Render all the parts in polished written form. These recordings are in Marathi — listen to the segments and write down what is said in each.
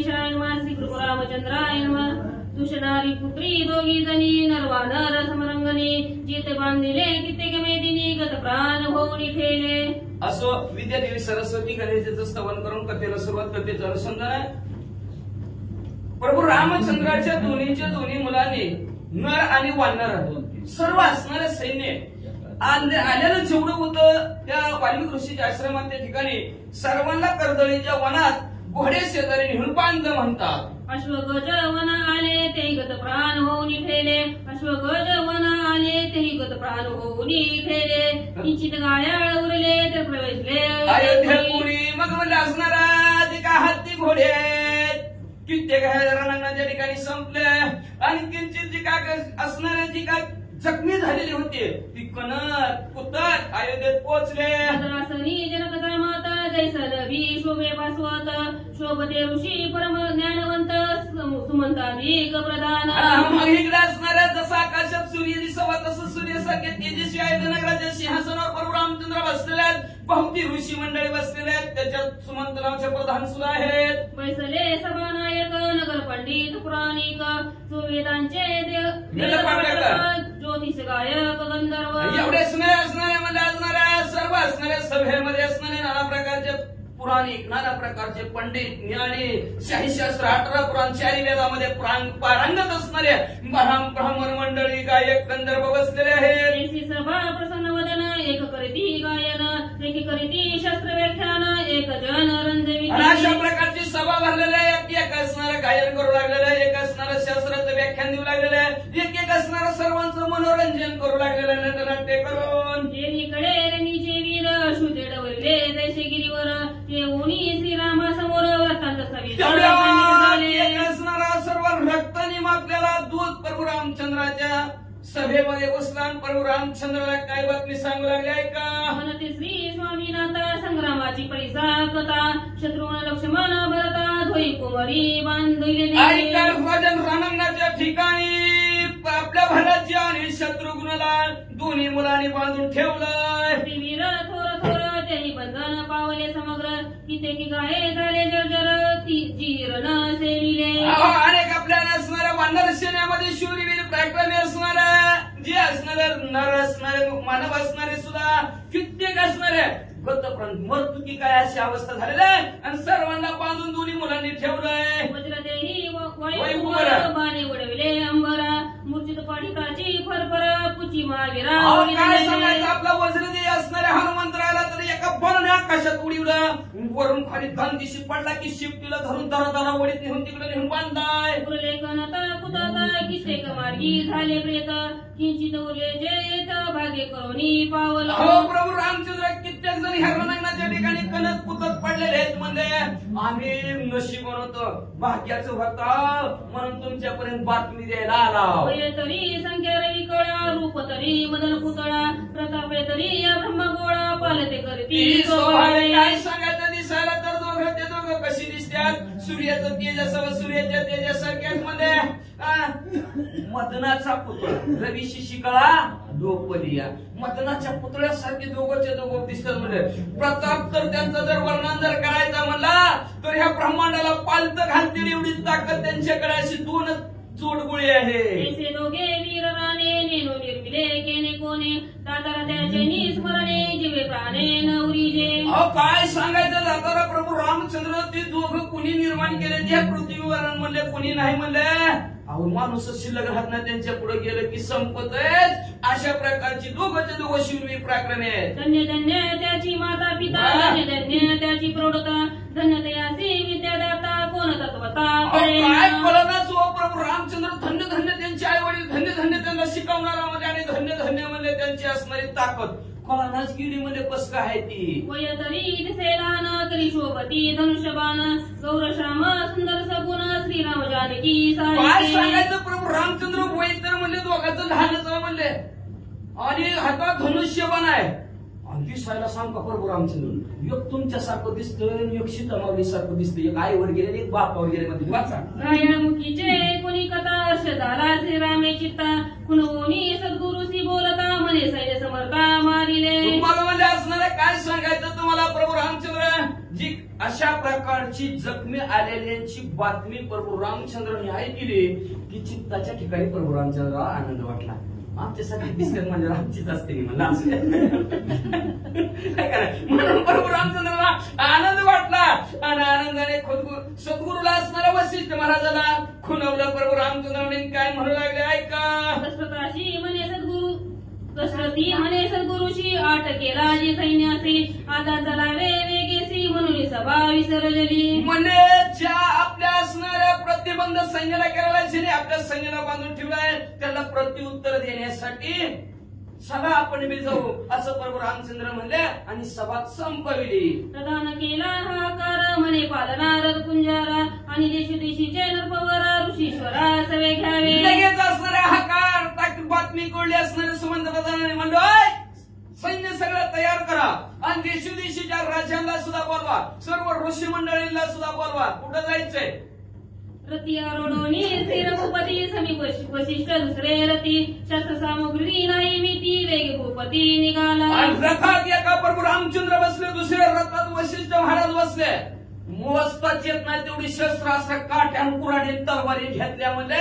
गणेशाय नमः श्री कृष्ण रामचंद्राय नमः तुषनारी पुत्री दोघी जणी नरवानर समरंगणी जित बांधिले कित्येक मेदिनी गत प्राण होऊन ठेले. असो विद्यादेवी सरस्वती गणेशाचं स्तवन करून कथेला सुरुवात कथेचं अनुसंधान आहे. प्रभू रामचंद्राच्या दोन्ही मुलांनी नर आणि वानर सर्व असणारे सैन्य आलेलं जेवढं होतं त्या वाल्मिक ऋषीच्या आश्रमात त्या ठिकाणी सर्वांना कर्दळीच्या वनात घोडे शेजारी नेऊन बांधलं म्हणतात. अश्वगज वन आले तेही गत प्राण होऊन ठेले. अश्वगज वन आले तेही गत प्राण होऊन ठेले. किंचित गायाळ उरले तर प्रवेशले अयोध्येपुरी. मग म्हणजे असणारा ते का हत्ती घोडे कित्येक रणांगणाच्या ठिकाणी संपले आणि किंचित जी काय असणाऱ्या जी काय जखमी झालेली होती ती कणत कुतत अयोध्येत पोहोचले. जनकचा माता जैसलवी शोभे पासवत शोभते ऋषी परम ज्ञानवंत सुमंताधिक प्रधान. इकडे असणाऱ्या जसा आकाशात सूर्य दिसावा तसं सूर्यासारखे तेजस्वी आहेत. नगराच्या सिंहासनावर प्रभू रामचंद्र बसलेले आहेत. बहुती ऋषी मंडळी बसलेले आहेत. त्याच्यात सुमंत नावाचे प्रधान सुद्धा आहेत. बैसले सभानायक नगर पंडित पुराणिक सुवेदांचे ज्योतिष गायक गंधर्व एवढे असणाऱ्या मध्ये असणाऱ्या सर्व असणाऱ्या सभेमध्ये असणारे नाना प्रकारचे पुराणिक नाना प्रकारचे पंडित ज्ञानी शाहीशास्त्र 18 पुराण 4 वेदामध्ये पारंगत असणारे ब्राह्मण मंडळी गायक गंधर्व बसलेले आहेत. सभा प्रसन्न वदन एक करीती गायन एक करीती शास्त्र व्याख्यान एक जन रंजवी. अशा प्रकारची सभा भरलेली आहे. एक असणारं गायन करू लागलेलं आहे. एक असणारं शास्त्राचं व्याख्यान देऊ लागलेलं आहे. एक असणारं सर्वांचं मनोरंजन करू लागलेलं आहे. नटनाट्य करून देवीकडे रणीचे वीर अश्रुते डवरले जैसे गिरीवर येऊनी श्रीरामासमोर व्रतांत असणारा सर्व रक्ताने मागलेला दूध प्रभू रामचंद्राच्या सभेमध्ये बसला. प्रभू रामचंद्राला काय बातमी सांगू लागली आहे का. म्हणते श्री स्वामीनाथ संग्रामाची परिसा कथा शत्रुघ्न लक्ष्मण भरता धोई कुमारी बांधलेली रणांगणाच्या ठिकाणी आपल्या भरतजी आणि शत्रुघ्नला दोन्ही मुलांनी बांधून ठेवलंय. वीर थोर थोर त्यांनी बंधन पावले समग्र कित्येकी गाये झाले जर्जर जीर्ण सेविले. अनेक आपल्याला असणाऱ्या वानर सेनेमध्ये शूरवीर पराक्रमी असणाऱ्या जे असणारे नर असणारे मानव असणारे सुद्धा कित्येक असणारे मृत्यूकी काय अशी अवस्था झालेली आहे आणि सर्वांना बांधून दोन्ही मुलांनी ठेवलंय. वज्रदेही बाणे उडविले अंबरा मूर्छित पाठिकाची फरफर पुची महावीरा. काय सांगायचं आपला वज्रदेही असणाऱ्या हनुमंतराला तर एका बळने आकाशात उडवलं. वरून खाली धन दिशी पडला की शिफ्टीला धरून दरा वडीत नेऊन तिकडे नेऊन बांधताय. लेखनता कुताता कित्येक मार्गी झाले प्रेत किंचित उरले जे भागे करोनी पावल. प्रभू रामचंद्र कित्येक जण ह्या रणांगणाच्या ठिकाणी कणत कुतत पडलेले आहेत. म्हणजे आम्ही नशीब होतो भाग्याचं होतं म्हणून तुमच्यापर्यंत बातमी द्यायला आला. तरी संख्या रवी कळा रूप तरी मदन पुतळा प्रताप तरी या ब्रह्मगोळा पालते करती. काय सांगायचं दिसायला तर ते दोघं कशी दिसतात. सूर्याचं तेज असावं सूर्याच्या तेजासारख्या मध्ये मदनाचा पुतळा रवी शिशिकळा द्रौपदिया मदनाच्या पुतळ्यासारखे दोघंचे दोघं दिसतात. म्हणजे प्रताप तर त्यांचं जर वर्णन जर करायचं म्हणला तर ह्या ब्रह्मांडाला पालत घालतील एवढी ताकद त्यांच्याकडे अशी 2 जोडगुळी आहे. दोघे वीर राणे नेनो निर्मिले केने कोणे दातारा त्याचे निस्मरणे जीवे प्राणे नवरीजे. काय सांगायचं दातारा प्रभू रामचंद्र ते दोघं कुणी निर्माण केले त्या पृथ्वीवर म्हणले कुणी नाही म्हणले. अहो माणूस शिल्लक राहत ना त्यांच्या पुढे गेलं की संपतच. अशा प्रकारची दोघंचे दोघं शूरवीर पराक्रमी आहेत. धन्य धन्य त्याची माता पिता धन्य धन्य त्याची प्रौढता धन्य त्याची विद्यादाता कोण तत्वता. काय कळनाच हो प्रभू रामचंद्र धन्य धन्य त्यांचे आई वडील धन्य धन्य त्यांना शिकवणारा मध्ये आणि धन्य धन्य म्हणजे त्यांची असणारी ताकद कळनाच गिरी मध्ये कस काय आहे ती. वयतरी दिसेलान करी शोभती धनुष्यबाण गौरश्याम सुंदर सगुण श्रीराम जानकी. काय सांगायचं प्रभू रामचंद्र वय तर म्हणले दोघांचं लहानच म्हणले आणि हातात धनुष्यबाण आहे. दिसायला सांग का प्रभू रामचंद्र योग तुमच्यासारखं दिसतं योग सीतामावली सारखं दिसतं. एक आईवर गेले एक बापावर गेले मध्ये वाचा. रायामुखीचे कोणी कथा अर्ष झाला श्रीरामे चित्ता कुणी सद्गुरुशी बोलता म्हणे सैन्य समर्था मारिले. तुम्हाला म्हणजे असणारे काय सांगायचं तुम्हाला प्रभू रामचंद्र जी अशा प्रकारची जखमी आलेल्यांची बातमी प्रभू रामचंद्रांनी ऐकली की चित्ताच्या ठिकाणी प्रभू रामचंद्राला आनंद वाटला. आमच्यासाठी बिस्कट म्हणजे आमचीच असते म्हणलं असं काय करायचं. म्हणून प्रभू रामचंद्राला आनंद वाटला आणि आनंदाने सद्गुरूला असणारा वशिष्ठ महाराजाला खुणवलं. प्रभू रामचंद्रांनी काय म्हणू लागले ऐका. दशरथाशी म्हणे सद्गुरु दशरथी म्हणे सद्गुरुशी आट केला जी सैन्यासी आता चलावे वेगेसी म्हणून सभा विसर्जली. म्हणजे ज्या आपल्या असणाऱ्या प्रतिबंध सैन्याला केलेला ज्याने आपल्या सैन्याला बांधून ठेवलाय त्याला प्रत्युत्तर देण्यासाठी सभा आपण बी जाऊ असं प्रभू रामचंद्र म्हणले आणि सभा संपविली. प्रदान केला हा कार म्हणे पालना कुंजारा आणि देशदेशीचे नरपवरा ऋषीश्वरा सवे घ्यावे. लगेच असणाऱ्या हाकार ताकी बातमी कोडली असणारे सुमंत प्रधानाने म्हणलो सैन्य सगळं तयार करा आणि देशोदेशीच्या राजांना सुद्धा बोलवा, सर्व ऋषी मंडळींना सुद्धा बोलवा. कुठं जायचंय. रती आरोढोनी स्थिर भूपती समीप वशिष्ठ दुसरे रती शस्त्र सामुग्री नाही भीती वेग भूपती निघाला. आणि रथात एका प्रभू रामचंद्र बसले, दुसऱ्या रथात वशिष्ठ महाराज बसले. मोजताच येत नाही तेवढी शस्त्र असं काठ्या कुऱ्हाडी तलवारी घेतल्या म्हणले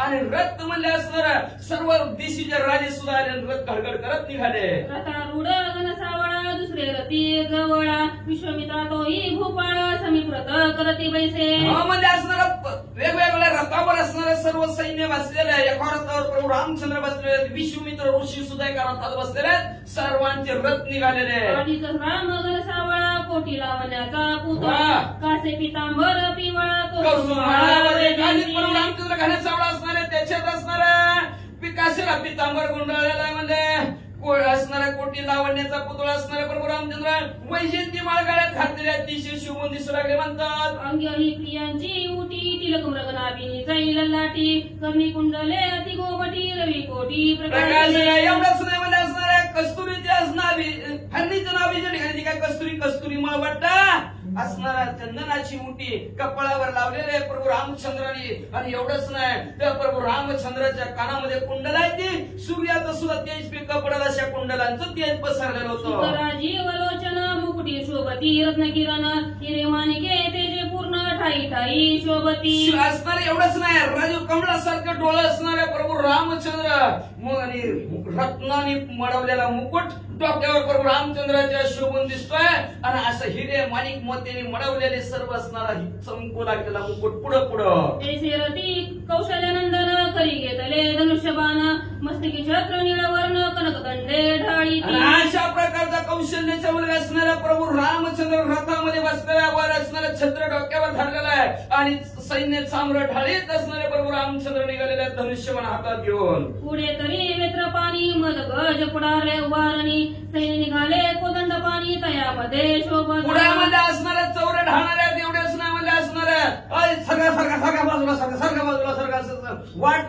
आणि रथ म्हणले असणार सर्व देशीचे राजे सुद्धा आले. रथ गडगड करत निघाले. रथारूढ घनसावळा दुसरे रती जवळा विश्वमित्रा तोही भूपाळा समीप रथ करती बैसे. म्हणजे असणारा वेगवेगळ्या रथावर असणारे सर्व सैन्य बसलेले आहे. एका रथावर प्रभू रामचंद्र बसलेले, विश्वमित्र ऋषी सुद्धा एका रथात बसलेले, सर्वांचे रथ निघालेले. आधीच राम घनसावळा कोटी लावण्याचा पुतळा कासे पितांबर पिवळा प्रभू रामचंद्र घनसावळा असणारे त्याच्यात असणाऱ्या पिकाशीला पितांबर गुंडाळलेला म्हणजे असणाऱ्या कोटी लावण्याचा पुतळा असणारे प्रभू रामचंद्र वैजयंती माळगाळ्यात घातलेल्या अतिशय शुभ दिसू लागले म्हणतात. अंगी प्रियांची उटी तिलक मृगनाभिनी जाईल लाटी कर्णी कुंडले अति गोवटी रवी कोटी प्रकाश. एवढंच नाही म्हणजे असणाऱ्या कस्तुरीच्या नाभी हरणीच्या नाभीच्या ठिकाणी काय कस्तुरी कस्तुरी मळवट्टा असणारा चंदनाची मुठी कपाळावर लावलेले प्रभू रामचंद्रांनी. आणि एवढंच नाही त्या प्रभू रामचंद्राच्या कानामध्ये कुंडल आहे ती सूर्याचं सुद्धा तेज कपडाला अशा कुंडलांचं तेज पसरलेलं होतं. राजीवलोचन मुकुटी शोभती रत्नकिरण हिरे माणिके तेजे पूर्ण ठाई ठाई शोभती. असणारे एवढंच नाही राजीव कमळासारखं डोळं असणाऱ्या प्रभू रामचंद्र आणि रत्नाने मडवलेला मुकुट डोक्यावर प्रभू रामचंद्राच्या शोभून दिसतोय आणि असं हिरे माणिक मोत्याने मडवलेले सर्व असणारा चमकू लागलेला मुकुट पुढं पुढं. ऐसे रती कौशल्यानंदन करी घेतले धनुष्यबाण मस्तकी छत्र निळवर्ण कनकदंडे ढाळी. अशा प्रकारचा कौशल्याच्या मुळे असणारा प्रभू रामचंद्र रथामध्ये बसलेला वर असणारा छत्र डोक्यावर धरलेला आहे आणि सैन्य साम्र ढाळीत असणारे प्रभू रामचंद्र निघालेल्या धनुष्यबाण हातात घेऊन. पुढे तरी वेत्र पाणी मद गज पुढारे उभारणी सैन्य निघाले कोदंड पाणी तयामध्ये शोभत. पुण्यामध्ये असणाऱ्या चौरे ढाळणाऱ्या एवढ्याच नाही म्हणजे असणाऱ्या सारखा बाजूला असं वाट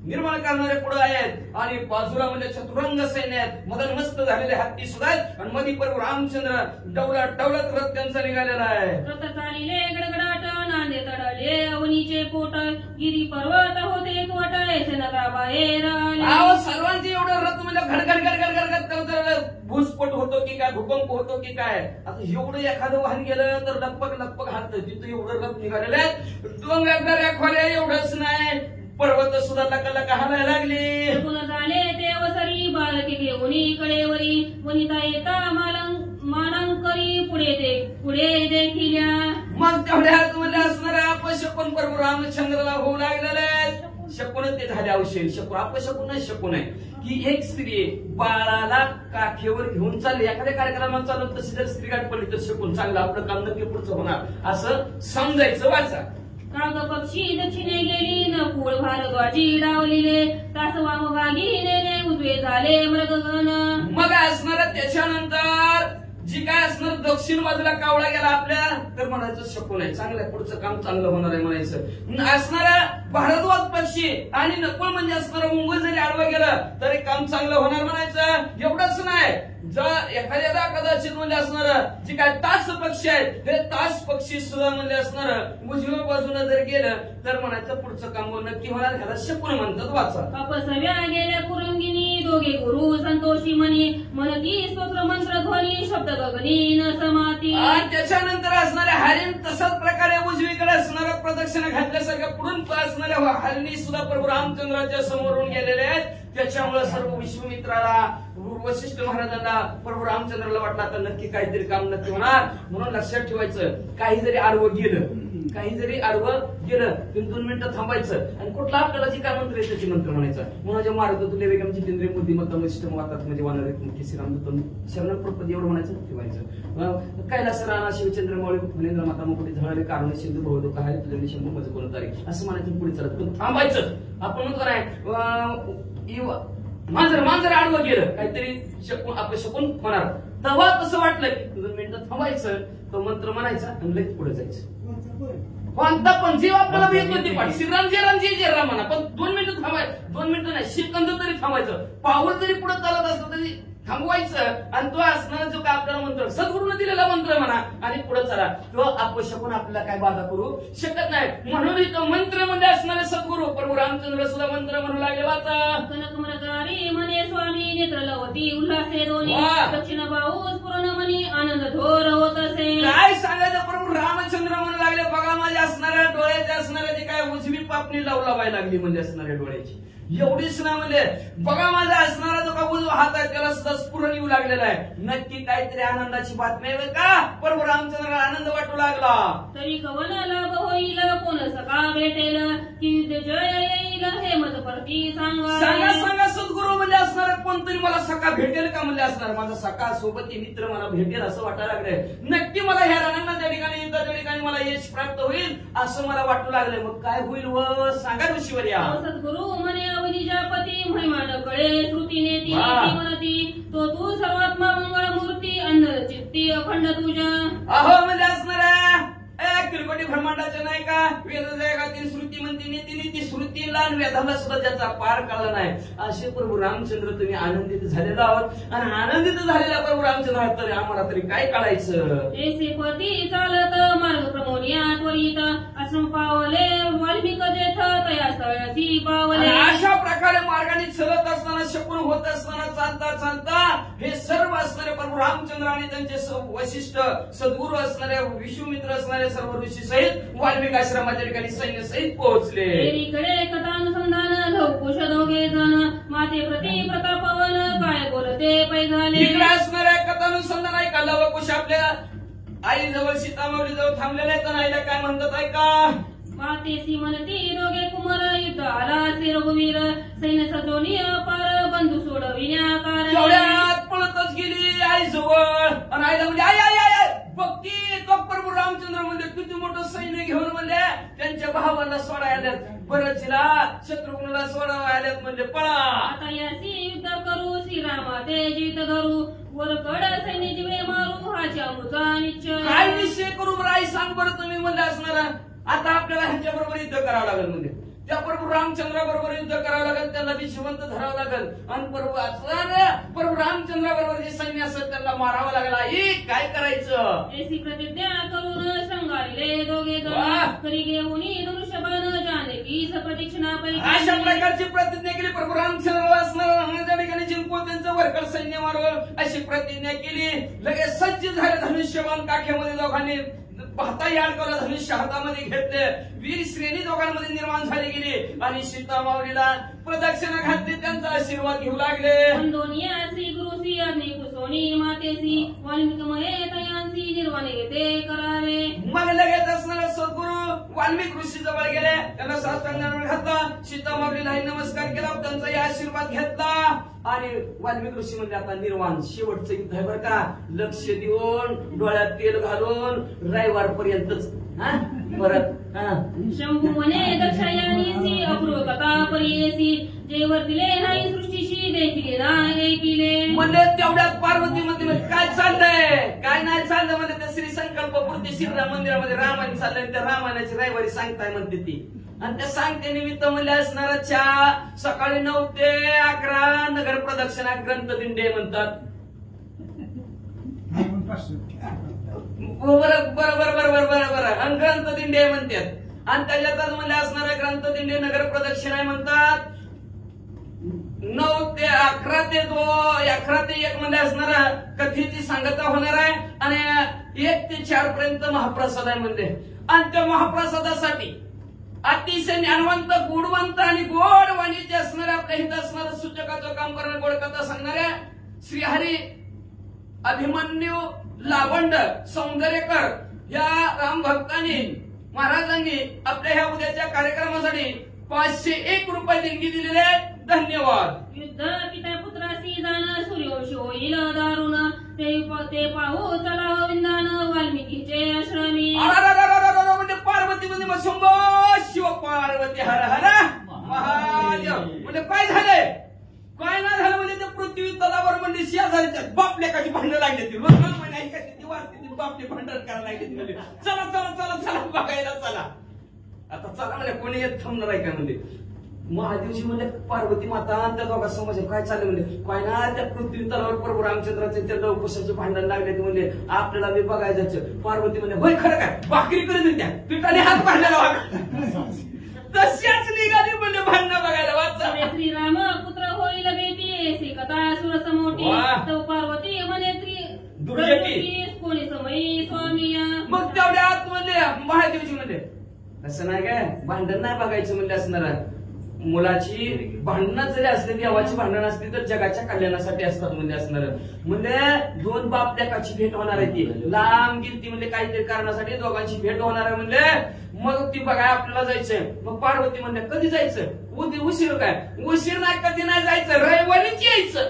निर्माण करणारे पुढे आहेत आणि बाजूला म्हणजे चतुरंग सैन्य आहेत. मदन मस्त झालेले हत्ती सुद्धा आहेत आणि मध्ये प्रभू रामचंद्र डवलत रथ त्यांचा निघालेला आहे. रथ चालिले गडगडाट नांदे तडले अवनीचे पोट गिरी पर्वत होते तोट ऐसे नगराबाहेर आले. सर्वांचे एवढं रथ म्हणजे घडघड घडघड घडघड करत भूस्फोट होतो की काय, भूकंप होतो की काय. आता एवढं एखादं वाहन गेलं तर लपक लपक हालतं. तिथं एवढं रथ निघालेलं आहे. डोंगराच्या खोल्या एवढंच नाही पर्वत सुद्धा लका हालायला लागले. झाले ते अवसरी बालके घेऊनी कडेवरी वनिता येता मालंकरी पुढे देखील. मग तेवढ्यात मध्ये असणाऱ्या अपशकुन प्रभू रामचंद्राला होऊ लागलेले. शकून ते झाले अवशेर शकून अपशकुन नाही शकून आहे की एक स्त्री बाळाला काठीवर घेऊन चालली एखाद्या कार्यक्रमात चालत तशी जर स्त्री गाठ पडली तर शकून चांगलं आपलं काम नक्की पुढचं होणार असं समजायचं. वाचा काग पक्षी दक्षिणे गेली नकुळ भारद्वाजी डावलिले तास वामभागी नेले उजवे झाले मृगगण. मग असणार त्याच्यानंतर जी काय असणार दक्षिण बाजूला कावळा गेला आपल्या तर म्हणायचं शकून आहे चांगलं आहे पुढचं काम चांगलं होणार आहे म्हणायचं. असणाऱ्या भारद्वाज पक्षी आणि नकुळ म्हणजे असणारं मुंबई जरी आडवं गेलं तरी काम चांगलं होणार म्हणायचं. एवढंच नाही जर एखाद्या कदाचित म्हणजे असणार जे काय तास पक्षी आहेत हे तास पक्षी सुद्धा म्हणजे असणार उजव्या बाजूला जर गेलं तर म्हणायचं पुढचं काम नक्की होणार. ह्याला शकून म्हणतात. वाचा. अपसव्या गेल्या कुरंगिनी दोघे गुरु संतोषी म्हणी म्हणती स्तोत्र मंत्र ध्वनी शब्द गगनी न समाती. त्याच्यानंतर असणाऱ्या हरिण तसाच प्रकारे उजवीकडे असणाऱ्या प्रदक्षिणा घातल्यासारख्या पुढून असणाऱ्या हरिणी सुद्धा प्रभू रामचंद्राच्या समोरून गेलेले आहेत. त्याच्यामुळे सर्व विश्वामित्राला वशिष्ठ महाराजांना प्रभू रामचंद्राला वाटलं आता नक्की काहीतरी काम नक्की होणार. म्हणून लक्षात ठेवायचं काही जरी आडवं गेलं तरी 2 मिनिटं थांबायचं आणि कुठला आपल्याला जे काय मंत्र आहे त्याचे मंत्र म्हणायचं. म्हणून मार्ग तुले वेगम जितेंद्रिय बुद्धिमत्ता वशिष्ठ वातात म्हणजे वानर श्रीराम शरण प्रपद एवढं म्हणायचं ठेवायचं. कैलास राणा शिवचंद्र मावळी मनेंद्र माता मुकुटी झळाले कारण सिंधू बहुदो काय तुझ्या शंभू माझं कोण तारीख असं म्हणायचं. पुढे चालत पण थांबायचं. आपण म्हणतो नाही मांजर आडवं गेलं काहीतरी आपलं शकून होणार तेव्हा तसं वाटलं की 2 मिनिटं थांबायचं तो मंत्र म्हणायचा आणि लगेच पुढे जायचं. कोणता पण जीव आपल्याला भेट होती पण श्रीरामजी म्हणा पण 2 मिनिटं थांबायचं. 2 मिनिटं नाही सेकंद तरी थांबायचं. पाऊल जरी पुढे चालत असलं तरी थांबवायचं आणि तो असणार जो काय आपल्याला मंत्र सद्गुरूने दिलेला मंत्र म्हणा आणि पुढे चला. तो अपशकून आपल्याला काय बाधा करू शकत नाही. म्हणून इथं मंत्र मध्ये असणारे सद्गुरू प्रभू रामचंद्र सुद्धा मंत्र म्हणू लागले. वाचा. कनकमरकारी म्हणे स्वामी नेत्र लवती उल्हासे दोन्ही दक्षिण पाऊस पूर्ण म्हणी आनंद थोर होत असे. काय सांगायचं प्रभू रामचंद्र म्हणू लागले बघा माझ्या असणाऱ्या डोळ्याच्या असणाऱ्या जे काय उजवी पापणी लावायला लागली म्हणजे असणाऱ्या डोळ्याची एवढीच ना म्हणजे बघा माझा असणारा जो का उजवा हात आहे त्याला सुद्धा स्फुरण येऊ लागलेला आहे. नक्की काहीतरी आनंदाची बातमी आहे का प्रभू रामचंद्राला आनंद वाटू लागला. तरी कवन लाभ होईल कोण सका भेटेल की जय येईल हे मत परती सांगा सद्गुरू म्हणजे असणार कोणतरी मला सका भेटेल का म्हणजे असणार माझा सका सोबत मित्र मला भेटेल असं वाटायला लागलंय. नक्की मला ह्या रणांना त्या ठिकाणी युद्धाच्या ठिकाणी मला यश प्राप्त होईल असं मला वाटू लागलंय. मग काय होईल व सांगा ऋषीवर्या. सद्गुरू म्हणे अवनिजापती महिमान कळे श्रुतीने ती म्हणती तो तू सर्वात्मा मंगळ मूर्ती अन्न चित्ती अखंड तुझ्या. अहो म्हणजे असणार किरकोटी ब्रह्मांडाच्या नाही का वेदातील श्रुती म्हणते ती श्रुतीला वेदाला सुद्धा ज्याचा पार काढला नाही असे प्रभू रामचंद्र तुम्ही आनंदित झालेला आहोत आणि आनंदित झालेला प्रभू रामचंद्र तरी आम्हाला तरी काय काढायचं. पती चालत मार्ग प्रमोनिया त्वरित आश्रम पावले वाल्मिक जेथ तया स्थळी पावले. अशा प्रकारे मार्गाने चलत असताना शकून होत असताना चालता हे सर्व असणारे प्रभू रामचंद्र आणि त्यांचे वशिष्ठ सद्गुरू असणारे विश्वमित्र असणारे सर्व ऋषी सहित वाल्मिक आश्रमाच्या ठिकाणी सैन्य सहित पोहोचले. इकडे कथानुसंधान लवकुश दोघे जण माते प्रति प्रतापवन काय बोलते पै झाले. इकडे असणाऱ्या कथानुसंधान ऐका लवकुश आपल्या आई जवळ सीतामावली जवळ थांबलेले आहेत. आईला काय म्हणतात ऐका. मातेसी म्हणती दोघे कुमार युद्ध आला से रघुवीर सैन्य सजोनी अपार बंधू सोडविण्या कारण. एवढ्यात पळतच गेली आई जवळ आणि आईला म्हणजे आई आई आई बघती तो प्रभू रामचंद्र म्हणजे किती मोठं सैन्य घेऊन म्हणजे त्यांच्या भावाला सोडायला बरं तिला शत्रुघ्नला सोडावं आल्यात म्हणजे पळा आता याची युद्ध करू श्रीरामा ते जीत धरू वर कड सैन्य जीवे मारू हा चामुचा निश्चय. काय निश्चय करू बरं आई सांग बरं तुम्ही म्हणजे असणार आता आपल्याला ह्यांच्या बरोबर युद्ध करावं लागेल म्हणजे त्या प्रभू रामचंद्राबरोबर युद्ध करावं लागेल त्यांना जिवंत धरावं लागेल आणि प्रभू रामचंद्राबरोबर जे सैन्य असेल त्यांना मारावं लागेल. आई काय करायचं. ऐसी प्रतिज्ञा करून शृंगारिले दोघे जण करी घेऊन धनुष्यबाण जानकी सप्रतीक्षणापैकी. अशा प्रकारची प्रतिज्ञा केली प्रभू रामचंद्राला असणाऱ्या ठिकाणी जिंकून त्यांचं वरकड सैन्य मारवं अशी प्रतिज्ञा केली. लगेच सज्ज झाले धनुष्यबाण काखेमध्ये दोघांनी पाहता अडकवला धनुष्य हातामध्ये घेतले. वीर श्रेणी दोघांमध्ये निर्माण झाली गेली आणि सीतामावलीला प्रदक्षिणा घातली त्यांचा आशीर्वाद घेऊ लागले. दोनिया श्री गुरु श्री अग्नि कुसोनी मातेसी वाल्मिकमये तयांसी निर्वाणे ते करावे. मग लगेच असणारा सद्गुरू वाल्मिक ऋषी जवळ गेले त्यांना साष्टांग घातला. सीतामावलीलाही नमस्कार केला त्यांचाही आशीर्वाद घेतला आणि वाल्मिक ऋषी म्हणजे आता निर्वाण शेवटचं युद्ध आहे बरं का. लक्ष देऊन डोळ्यात तेल घालून रविवार पर्यंतच परत शंभू म्हणे दक्षयानीसी अपूर्व कथा परियेसी जे वर्तिले नाही सृष्टीशी देखील नाही केले. म्हणजे तेवढ्यात पार्वती मध्ये काय चाललंय काय नाही चाललं म्हणजे त्या श्री संकल्प पूर्ती श्रीराम मंदिरामध्ये रामायण चाललंय त्या रामायणाची रविवारी सांगताय म्हणते ती आणि त्या सांगते निमित्त म्हणजे असणारा सकाळी 9 ते 11 नगर प्रदक्षिणा ग्रंथ दिंडे म्हणतात. बरं बरं बरं बरं बरं बरं बरं आणि ग्रंथदिंडी आहे म्हणतात आणि त्याच्यातच म्हणजे असणाऱ्या ग्रंथदिंडी नगर प्रदक्षिणा आहे म्हणतात. 9 ते 11 ते 1 मध्ये असणार कथेची सांगता होणार आहे आणि 1 ते 4 पर्यंत महाप्रसाद आहे म्हणजे. आणि त्या महाप्रसादासाठी अतिशय ज्ञानवंत गुणवंत आणि गोड वाणीचे असणारे आपल्या हित असणारं सूचकाचं काम करणारे गोड कथा सांगणाऱ्या श्रीहरी अभिमन्यू लावंड सौंदर्यकर या राम भक्तांनी महाराजांनी आपल्या ह्या उद्याच्या कार्यक्रमासाठी 501 रुपये देणगी दिलेले. धन्यवाद. युद्ध पिता पुत्रासी जाण सूर्यवंशी होईल दारुण ते पाहू चला विंदान वाल्मिकीचे आश्रमी. म्हणजे पार्वती मध्ये शंभो शिव पार्वती हर हर महादेव. म्हणजे काय झालंय काय नाही झालं म्हणजे ते पृथ्वी तलावर म्हणजे शेजारीच्या बापलेकाची भांडण लागली ती बापले भांडण करायला लागली म्हणजे चला चला चला चला बघायला चला. आता चला म्हणजे कोणी येत थांबणार आहे का म्हणजे. महादेवजी म्हणजे पार्वती माता त्या दोघा समज काय चाललं म्हणजे काय ना त्या पृथ्वी तलावर प्रभू रामचंद्राचे त्या लवकुशाचे भांडण लागले म्हणजे आपल्याला मी बघायचं. पार्वती म्हणजे होय खरं काय भाकरी करत होत्या पिठाने हात भांडायला तशाच निघाली म्हणजे भांडणं बघायला वाचा. श्रीराम पुत्र होईल बेटी श्री कथा सुरस मोठी तो पार्वती म्हणे दुर्जटी कोणी समयी स्वामी. मग तेवढ्या आत म्हणजे महादेवजी म्हणजे असं नाही काय भांडण नाही बघायचं म्हणजे असणार. मुलाची भांडणं जरी असली देवाची भांडण असली तर जगाच्या कल्याणासाठी असतात म्हणजे असणार. म्हणजे 2 बापलेकाची भेट होणार आहे ती लांब गेली म्हणजे काहीतरी कारणासाठी दोघांची भेट होणार आहे म्हणजे. मग ती बघाय आपल्याला जायचंय. मग पार्वती म्हणजे कधी जायचं उशीर काय उशीर नाही कधी नाही जायचं रविवारीच यायचं.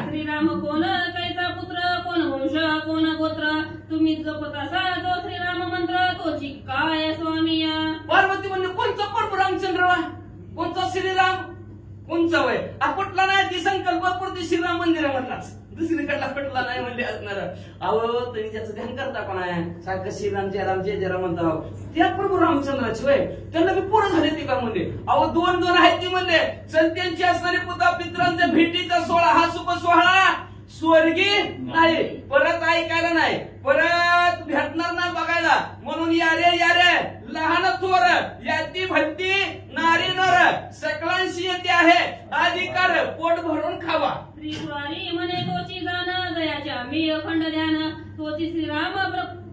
श्रीराम कोण कैचा पुत्र कोण वंश कोण गोत्र तुम्ही जपत असा जो श्रीराम मंत्र तोची काय स्वामी. पार्वती म्हणजे कोणचा प्रभू रामचंद्र कोणचा श्रीराम कोणचा वय कुठला नाही ती संकल्पपूर्ती श्रीराम मंदिर म्हणलाच दुसरीकडला कुठला नाही म्हणजे असणार. अहो तुम्ही त्याचं ध्यान करता पण आहे सारखं श्रीराम जय राम जय जय राम म्हणता त्या प्रभू रामचंद्राची वय त्यांना मी पूर्ण झाले ती का म्हणजे. अहो 2 आहेत ती म्हणले चल त्यांची असणारी पुता पित्रांच्या भेटीचा सोहळा हा शुभ सोहळा स्वर्गी नाही परत ऐकायला नाही परत भेटणार नाही बघायला. म्हणून यारे यारे लहान थोर याती भट्टी नारी नर सकलांशी येते आहे अधिकार पोट भरून खावा. श्रीवारी म्हणे तोची जाण दयाच्या मी अखंड ध्यान तोची श्रीराम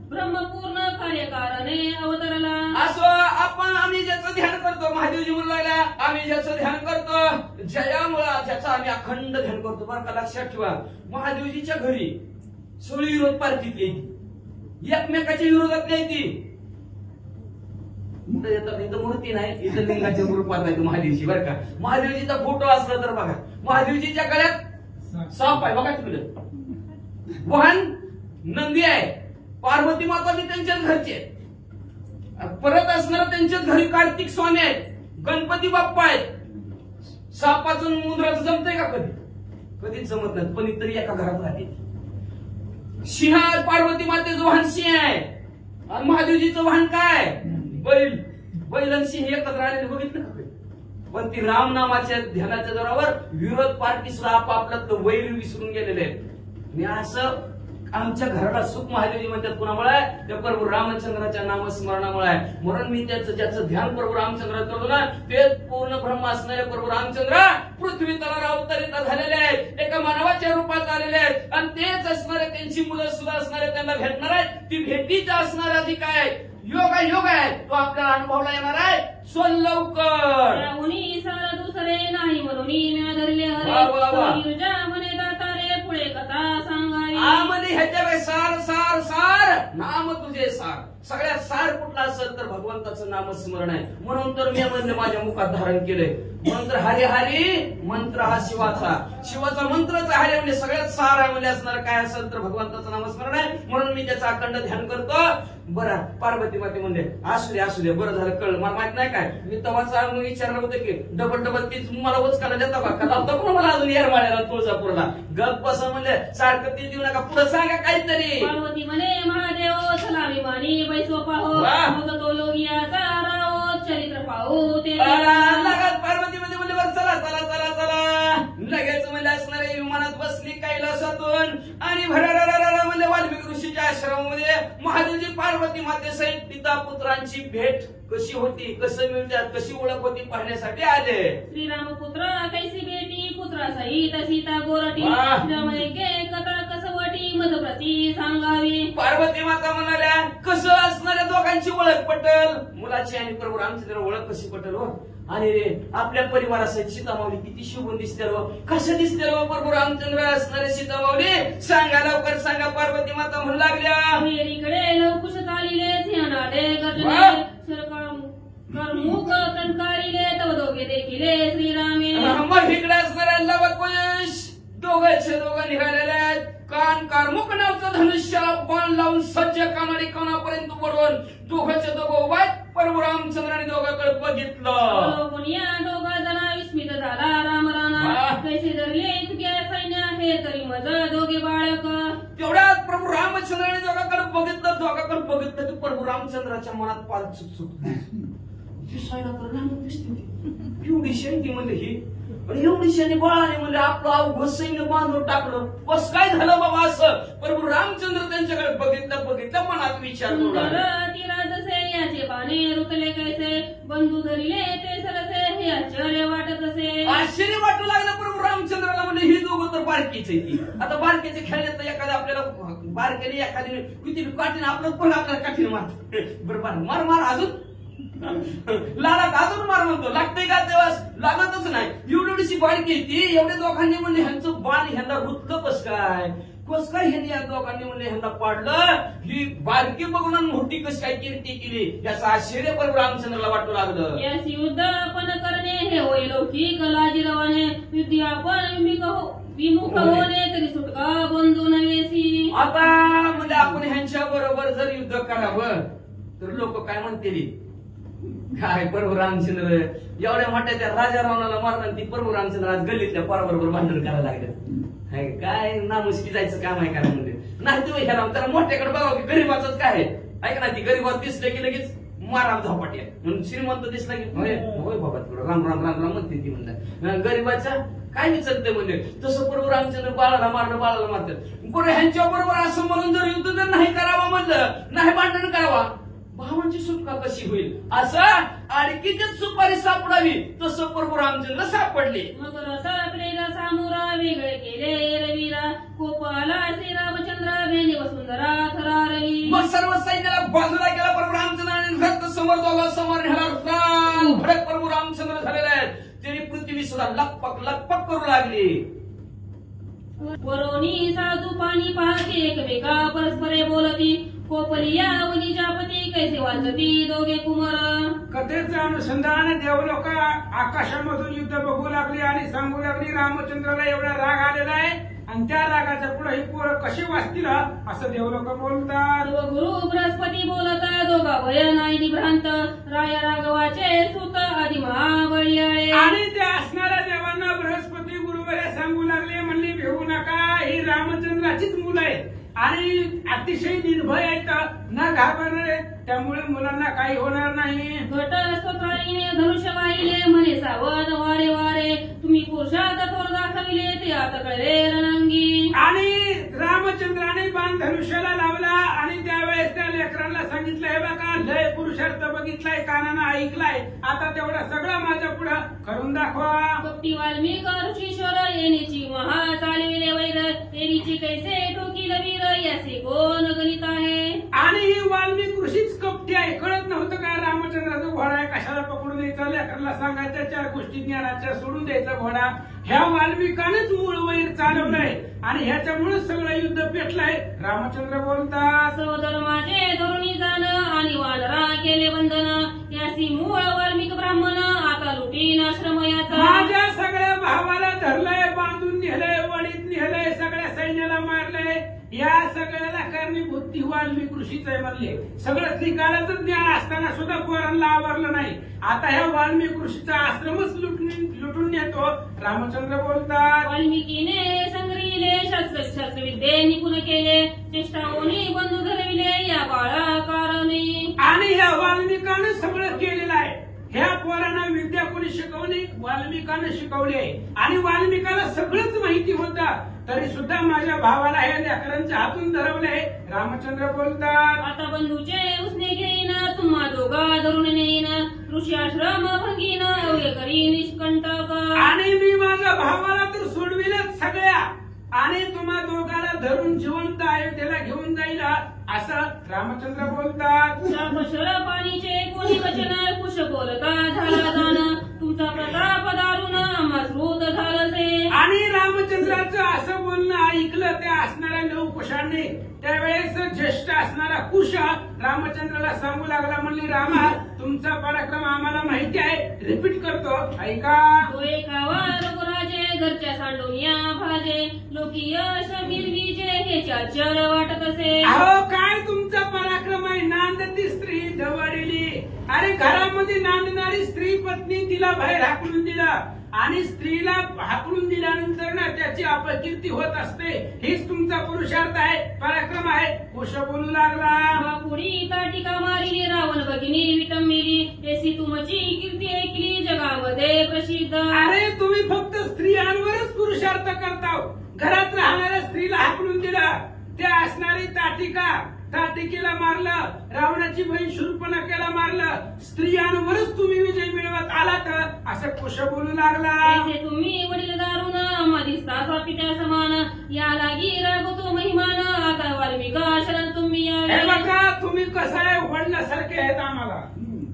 ब्रह्मपूर्ण कार्यकारणे अवतरला. असं आपण आम्ही ज्याचं ध्यान करतो महादेवजी म्हणला आम्ही ज्याचं ध्यान करतो जयामुळं त्याचं आम्ही अखंड ध्यान करतो. बरं का लक्षात ठेवा महादेवजीच्या घरी सगळी विरोध पार्टीत यायची एकमेकाच्या विरोधात यायची. इथं मूर्ती नाही इथं लिंगाच्या रूपात नाही महादेवजी. बरं का महादेवजीचा फोटो असला तर बघा महादेवजीच्या गळ्यात साप आहे बघा तिकडे वाहन नंदी आहे. पार्वती माता बी त्यांच्याच घरचे परत असणार त्यांच्याच घरी कार्तिक स्वामी आहेत गणपती बाप्पा आहेत. सापाचं मुंद्राचं जमतंय का कधी कधीच जमत नाही पण इतरी एका घरात राहते. सिंह पार्वती मातेचं वाहन सिंह आहे आणि महादेवजीचं वाहन काय बैल. बैल आणि सिंह एकत्र आलेले बघितलं का. पण ती राम नामाच्या ध्यानाच्या जोरावर विरोध पार्टी सुद्धा आपापलं वैर विसरून गेलेले आहेत. आणि असं आमच्या घराला सुख महादेवजी म्हणतात कुणामुळे त्या प्रभू रामचंद्राच्या नामस्मरणामुळे आहे. म्हणून मी ज्याचं ध्यान प्रभू रामचंद्र करतो ना ते पूर्ण ब्रह्म असणारे प्रभू रामचंद्र पृथ्वी तलावर अवतरित झालेले आहेत एका मानवाच्या रूपात आलेले आहेत. आणि तेच असणारे त्यांची मुलं सुद्धा असणारे त्यांना भेटणार आहेत. ती भेटीचा असणारा जी काय योग आहे तो आपल्याला अनुभवला येणार आहे. सोल लवकर सारा दुसरे नाही म्हणून मी धरले म्हणे दातारे पुढे कथा सांगावी. आमध्ये ह्याच्या सार सार सार नाम तुझे सार सगळ्यात सार कुठला असेल तर भगवंताचं नामस्मरण आहे. म्हणून तर मी म्हणजे माझ्या मुखात धारण केलंय मंत्र हरी हरी मंत्र हा शिवाचा मंत्रच हरी म्हणजे सगळ्यात सार आहे म्हणजे असणार काय असेल तर भगवंताचं नामस्मरण आहे. म्हणून मी त्याचं अखंड ध्यान करतो. बरं पार्वती माते म्हणजे असू दे बरं झालं कळलं मला माहित नाही काय मी तेव्हा विचारलं होतं की डबल तीच मला उचकायला देता का लावता पण मला अजून येरमाळ्याला तुळजापूरला गप बसा म्हणजे सारखं ती देऊ नका पुढे सांगा काहीतरी. पार्वती म्हणे महादेव चलावी मानी बैसो पाहो मग तो लोगियाचा राहो चरित्र पाहू ते लगत पार्वती मध्ये म्हणजे बरं चला चला चला चला लगेच म्हणजे असणारे विमानात बसली कैलासातून आणि भरारा म्हणजे वाल्मिक ऋषीच्या आश्रमामध्ये महादेवजी पार्वती मातेसहित पिता पुत्रांची भेट कशी होती, कसं मिळतात, कशी ओळख होती पाहण्यासाठी आले. श्रीरामपुत्र कैसी बेटी पुत्रा सहित सीता गोरटी कथा कसवटी मजप्रती सांगावी. पार्वती माता म्हणाल्या कसं असणाऱ्या दोघांची ओळख पटल, मुलाची आणि प्रभू रामचंद्र ओळख कशी पटल हो. आणि आपल्या परिवारासहित सीतामाऊली किती शोभून दिसते हो, कसं दिसते हो प्रभू रामचंद्र असणारे सीतामाऊली, सांगा लवकर सांगा. पार्वती माता म्हणू लागल्या मेरीकडे लवकुश चालिले ध्यानाडे गर्जने करमुख कंकारिले तव दोघे देखिले श्रीरामे. मग इकडे असणाऱ्या लवकुश दोघांचे दोघं निघालेले आहेत. कान कारमुख नावचं धनुष्याला बाण लावून सज्ज कानाडी कानापर्यंत पडून दोघांचे दोघं उभा आहेत. प्रभू रामचंद्राने दोघांकडे बघितलं. दोघा जना विस्मित झाला राम राणा कैसे धरले इतके सैन्य आहे तरी मज दोघे बाळक. तेवढ्यात प्रभू रामचंद्राने दोघांकडे बघितलं की प्रभू रामचंद्राच्या मनात पाल सुटली. दिसायला तर लहान दिसते एवढी शैली म्हणजे ही, आणि एवढी शैली बाळाने म्हणजे आपलं अवघं सैन्य बांधून टाकलं. बस काय झालं बाबा असं. प्रभू रामचंद्र त्यांच्याकडे बघितलं मनात विचार करू लागले. जसे याचे पाने रुतले कैसे बंधू धरिले ते सरसे हे आश्चर्य वाटत असे. आश्चर्य वाटू लागलं प्रभू रामचंद्राला. म्हणजे ही दोघं तर बारकीच आहे ती. आता बारकेचे खेळण्यात तर एखाद्या आपल्याला बारकेने एखाद्याने किती काठीने आपलं पण आपल्याला काठीने मार मार मार अजून लाडात अजून मार म्हणतो. लागतंय का तेव्हा लागतच नाही. एवढीशी बारकी ती. एवढ्या दोघांनी म्हणले ह्यांचं बाण ह्यांना रुतलं कस काय ह्यांनी या दोघांनी म्हणले ह्यांना पाडलं. ही बारकी बघून मोठी कस काय कीर्ती केली याचं आश्चर्य प्रभू रामचंद्राला वाटू लागलं. याची युद्ध आपण करणे हे होय लौकिक लाजीरवाने युद्धी आपण विमुख होणे तरी सुटका बंधू नव्हेसी. आता म्हणजे आपण ह्यांच्या बरोबर जर युद्ध करावं तर लोक काय म्हणतील, काय प्रभू रामचंद्र एवढ्या मोठ्या त्या राजा रावणाला मारणार ती प्रभू रामचंद्र आज गल्लीतल्या पोराबरोबर भांडण करायला लागलं. काय नामुष्की जायचं काम आहे का म्हणजे नाही तुम्ही ह्या राम त्याला मोठ्याकडे बघावं की गरीबाच काय आहे. ऐक ना ती गरीबात दिसलं की लगेच मारा झोपाट्या. म्हणून श्रीमंत दिसला की होय बाबा राम राम राम राम म्हणते ती. म्हणलं गरीबाच्या काय विचारते म्हणजे तसं प्रभू रामचंद्र बाळाला मारतात. बरं ह्यांच्या बरोबर असं म्हणून जर युद्ध जर नाही करावं म्हणलं, नाही भांडण करावा, भावांची सुटका कशी होईल. असं अडकीतच सुपारी सापडावी तसं प्रभू रामचंद्र सापडले. मग रथात्रेला सामुरा वेगळे केले रवीरा कोपाला श्रीरामचंद्र भेंडी वसुंधरा थरारली. मग सर्व सैन्याला बाजूला केला प्रभू रामचंद्राने. रथ समोर दोघा समोर न्याला भडक प्रभू रामचंद्र झालेले आहेत. तरी पृथ्वी सुद्धा लकपक करू लागली. वरोनी साधू पाणी पाहते एकमेका परस्परे बोलती कोपलिया वनिजापती कैसे वाचती दोघे कुमार. कथेचं अनुसंधान देवलोक आकाशामधून युद्ध बघू लागली आणि सांगू लागली रामचंद्राला एवढा राग आलेला आहे आणि त्या रागाच्या पुढे ही पोरं कशी वाचतील असं देवलोक बोलतात. गुरु बृहस्पती बोलता दोघा भय नाही निभ्रांत राया राघवाचे सुत आदि महाबळी आहे. आणि त्या असणाऱ्या देवांना बृहस्पती गुरुवार्या सांगू लागले म्हणली भिवू नका, ही रामचंद्राचीच मुलं आहेत आणि अतिशय निर्भय आहेत, न घाबरणारे, त्यामुळे मुलांना काही होणार नाही. घटस्वत्राईने धनुष्य वाहिले म्हणे सावध वारे वारे तुम्ही पुरुषात तोर दाखविले ते आता कळले रणंगी. आणि रामचंद्राने बाण धनुष्याला लावला आणि त्यावेळेस त्या लेकरांना सांगितलं हे बघा लय पुरुषार्थ बघितलाय, कानानं ऐकलाय, आता तेवढं सगळं माझ्या पुढं करून दाखवा. भक्ती वाल्मिक ऋषीश्वर येण्याची महा चालविले वैर तेरीची कैसे टोकील वीर याचे कोण गणित आहे. आणि ही वाल्मिक ऋषीच कपटी आहे. कळत नव्हतं का रामचंद्राचा घोडा आहे, कशाला पकडून द्यायचा, लेकरांना सांगायच्या 4 गोष्टी ज्ञानाच्या सोडून द्यायचा घोडा. ह्या वाल्मिकानेच मूळ वैर चालवलंय आणि ह्याच्यामुळे सगळं युद्ध पेटलंय. रामचंद्र बोलतात स्वधर्माचे धरुणी जाण आणि वानरा केले बंधन यासी मूळ वाल्मिक ब्राह्मण आता लुटीन आश्रम याचा. माझ्या सगळ्या भावाला धरलंय, बांधून नेलंय, वडीत नेलंय, सगळ्या सैन्याला मारलंय. या सगळ्याला कारणीभूत ती वाल्मिक ऋषीच आहे म्हणले. सगळं त्रिकालाचं ज्ञान असताना सुद्धा पोरांना आवरलं नाही. आता ह्या वाल्मिक ऋषीचा आश्रमच लुटून नेतो. रामचंद्र बोलतात वाल्मिकीने संग्रहिले शस्त्रविद्ये निपुण केले चेष्टाओनी बंधू धरविले या बाळा कारणी. आणि ह्या वाल्मिकानं सगळं केलेलं आहे. ह्या पोरांना विद्या कोणी शिकवली वाल्मिकानं शिकवले आणि वाल्मिकाला सगळंच माहिती होतं, तरी सुद्धा माझ्या भावाला हे लेकरांच्या हातून धरवले. रामचंद्र बोलतात, आता बंधूचे उसने घेईन, तुम्हा दोघा धरून नेईन, ऋषी आश्रम भंगीन, अवघे करी निष्कंटक. आणि मी माझ्या भावाला तर सोडविलच सगळ्या, आणि तुम्हा दोघाला धरून जिवंत अयोध्येला घेऊन जाईल असं रामचंद्र बोलतात. शापशर पाणीचे कोणी वचन, कुश बोलता झाला जाण, तुमचा प्रताप दारुण आम्हा श्रोत झालसे. आणि रामचंद्राचं असं बोलणं ऐकलं त्या असणाऱ्या लवकुशाने. त्यावेळेस ज्येष्ठ असणारा कुश रामचंद्राला सांगू लागला, म्हणली रामा तुमचा पराक्रम आम्हाला माहिती आहे, रिपीट करतो ऐका. डोळे खावा रघुराजे, घरच्या सांडोनिया भाजे, लोकी यश मिरवीजे, हे चाचर वाटत असे. अहो काय तुमचा पराक्रम आहे, नांदती स्त्री दवडली. अरे घरामध्ये नांदणारी स्त्री पत्नी तिला बाहेर हाकलून दिला, आणि स्त्रीला हाकलून दिल्यानंतर ना त्याची अपकीर्ती होत असते. हीच तुमचा पुरुषार्थ आहे, पराक्रम आहे. कुश बोलू लागला, बापुरी ताटिका मारिली, रावण भगिनी विटंबिली, तेसी तुमची कीर्ती ऐकली, जगामध्ये प्रसिद्ध. अरे तुम्ही फक्त स्त्रियांवरच पुरुषार्थ करता, घरात राहणाऱ्या स्त्रीला हाकलून दिला. त्या असणारी ताटिकेला मारलं, रावणाची बहीण शूर्पणखेला मारलं, स्त्रियांवरच तुम्ही विजय मिळवत आलात असं कुश बोलू लागला. ऐसे तुम्ही वडील दारुण, आम्हा दिसता स्वापित्या समान, या लागी रागवतो महिमान, आता वाल्मिका शरण तुम्ही हे यावे. बघा तुम्ही कसं आहे, वडिलासारखे आहेत आम्हाला,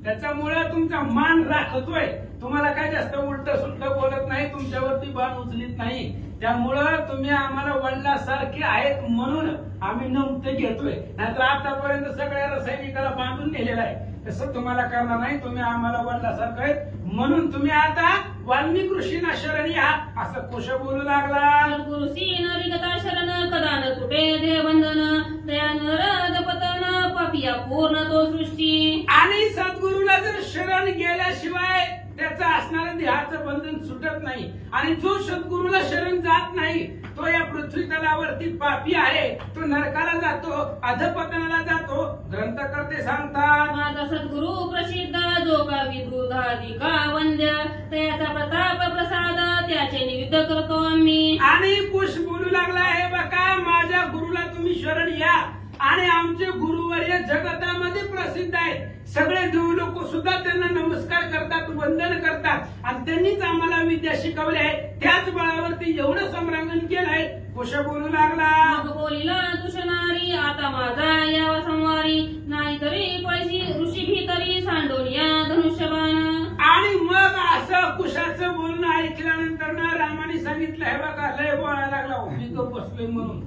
त्याच्यामुळे तुमचा मान राखतोय. तुम्हाला काय जास्त उलट सुलट बोलत नाही, तुमच्यावरती बाण उचलीत नाही. त्यामुळं तुम्ही आम्हाला वडिलासारखे आहेत म्हणून आम्ही नमते घेतोय. नाहीतर आतापर्यंत सगळ्या रसायनिकाला बांधून नेलेला आहे. तसं तुम्हाला करणार नाही, तुम्ही आम्हाला वडिलासारखं आहेत म्हणून तुम्ही आता वाल्मिक ऋषींना शरण या असं कुश बोलू लागला. सद्गुरुसी नरिगता शरण, कदा न तुटे देहबंधन, दया नरद पतन, पापिया पूर्ण तो सृष्टी. आणि सद्गुरूला जर शरण गेल्याशिवाय त्याचं असणारं देहाचं बंधन सुटत नाही, आणि जो सद्गुरूला शरण जात नाही तो या पृथ्वी तलावरती पापी आहे, तो नरकाला जातो, अधपतनाला जातो. ग्रंथकर्ते सांगतात, माझा सद्गुरु प्रसिद्ध, जो का विदुधाधिका वंद्य, त्याचा प्रताप प्रसाद, त्याचे निमित्त करतो आम्ही. आणि कुश बोलू लागला, हे बघा माझ्या गुरुला तुम्ही शरण या, आणि आमचे गुरुवर्य जगतामध्ये प्रसिद्ध आहेत. सगळे देव लोक सुद्धा त्यांना नमस्कार करतात, वंदन करतात, आणि त्यांनीच आम्हाला विद्या शिकवली आहे. त्याच बळावरती एवढं सम्रांगण केलंय. कुश बोलू लागला, मग बोलिला तुषणारी, आता माझा यावा संवारी, नाही तरी पैसी ऋषी भीतरी, सांडोनिया धनुष्यबाण. आणि मग असं कुशाचं बोलणं ऐकल्यानंतर ना रामाने सांगितलं, हे बघा लय बोलायला लागला, मी गप्प बसलोय म्हणून.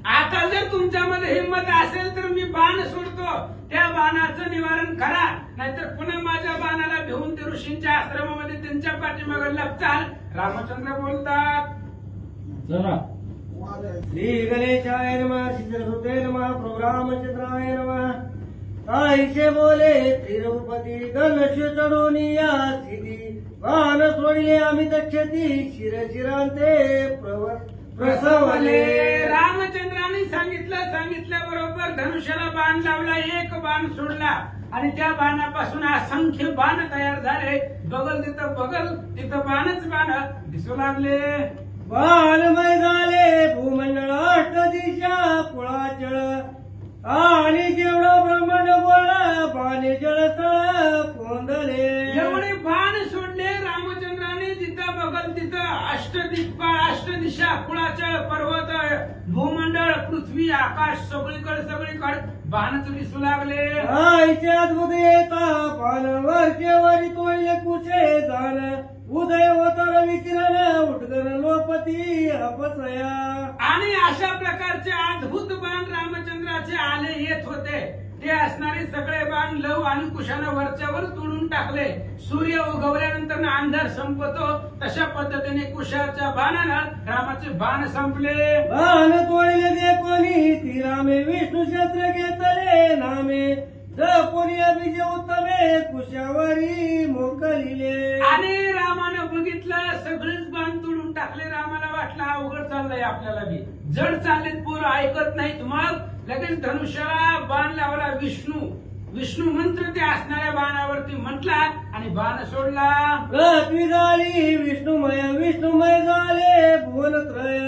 आता जर तुमच्यामध्ये हिंमत असेल तर मी बाण सोडतो, त्या बाणाचं निवारण करा, नाहीतर पुन्हा माझ्या बाणाला घेऊन ते ऋषींच्या आश्रमामध्ये त्यांच्या पाठीमागे लपचाल. रामचंद्र बोलतात, श्री गणेशाय नमः, श्री सरस्वते नमः, प्रभु रामचंद्राय नमः. आईचे बोले श्री रघुपती, धनुष चढून या सिधी, बाण सोडले आम्ही दक्षती, शिरशिरांते प्रसवले. रामचंद्राने सांगितल्याबरोबर धनुष्याला बाण लावला, एक बाण सोडला, आणि त्या बाणापासून असंख्य बाण तयार झाले. बगल तिथं बाणच बाण दिसू लागले. बाणमय झाले भूमंडळ, अष्ट दिशा कुळाचळ, आणि जेवढं ब्रह्मांड बोला बाणे जळस्थळ कोंदले. एवढे बाण सोडले रामचंद्राने, जिथं बघल तिथं अष्टदिशा कुळाचळ, पर्वत, भूमंडळ, पृथ्वी, आकाश, सगळीकडे बाणच दिसू लागले. आईचे अद्भुत येता पान, वरचे वरी तोडले कुशे जाण, उदय होताना विकिरण, उठगण लोपती अपसया. आणि अशा प्रकारचे अद्भुत बाण रामचंद्राचे आले येत होते. ते असणारे सगळे बाण लव आणि कुशानं वरच्यावर तोडून टाकले. सूर्य उगवल्यानंतर अंधार संपतो, तशा पद्धतीने कुशाच्या बाणानं रामाचे बाण संपले. बाण तोडले दे कोणी, ती रामे विष्णू शस्त्र घेतले नामे, कोणी अभिजय उत्तमे कुशावरी मोकलिले. आणि रामानं बघितलं सगळेच बाण तोडून टाकले. रामाला वाटलं अवघड चाललंय, आपल्याला बी जड चाललेत, पोरं ऐकत नाहीत. मग लगेच धनुष्याला बाण लावला विष्णू मंत्र त्या असणाऱ्या बाणावरती म्हटला, आणि आणि बाण सोडला. पृथ्वी झाली विष्णुमय विष्णुमय झाले भुवनत्रय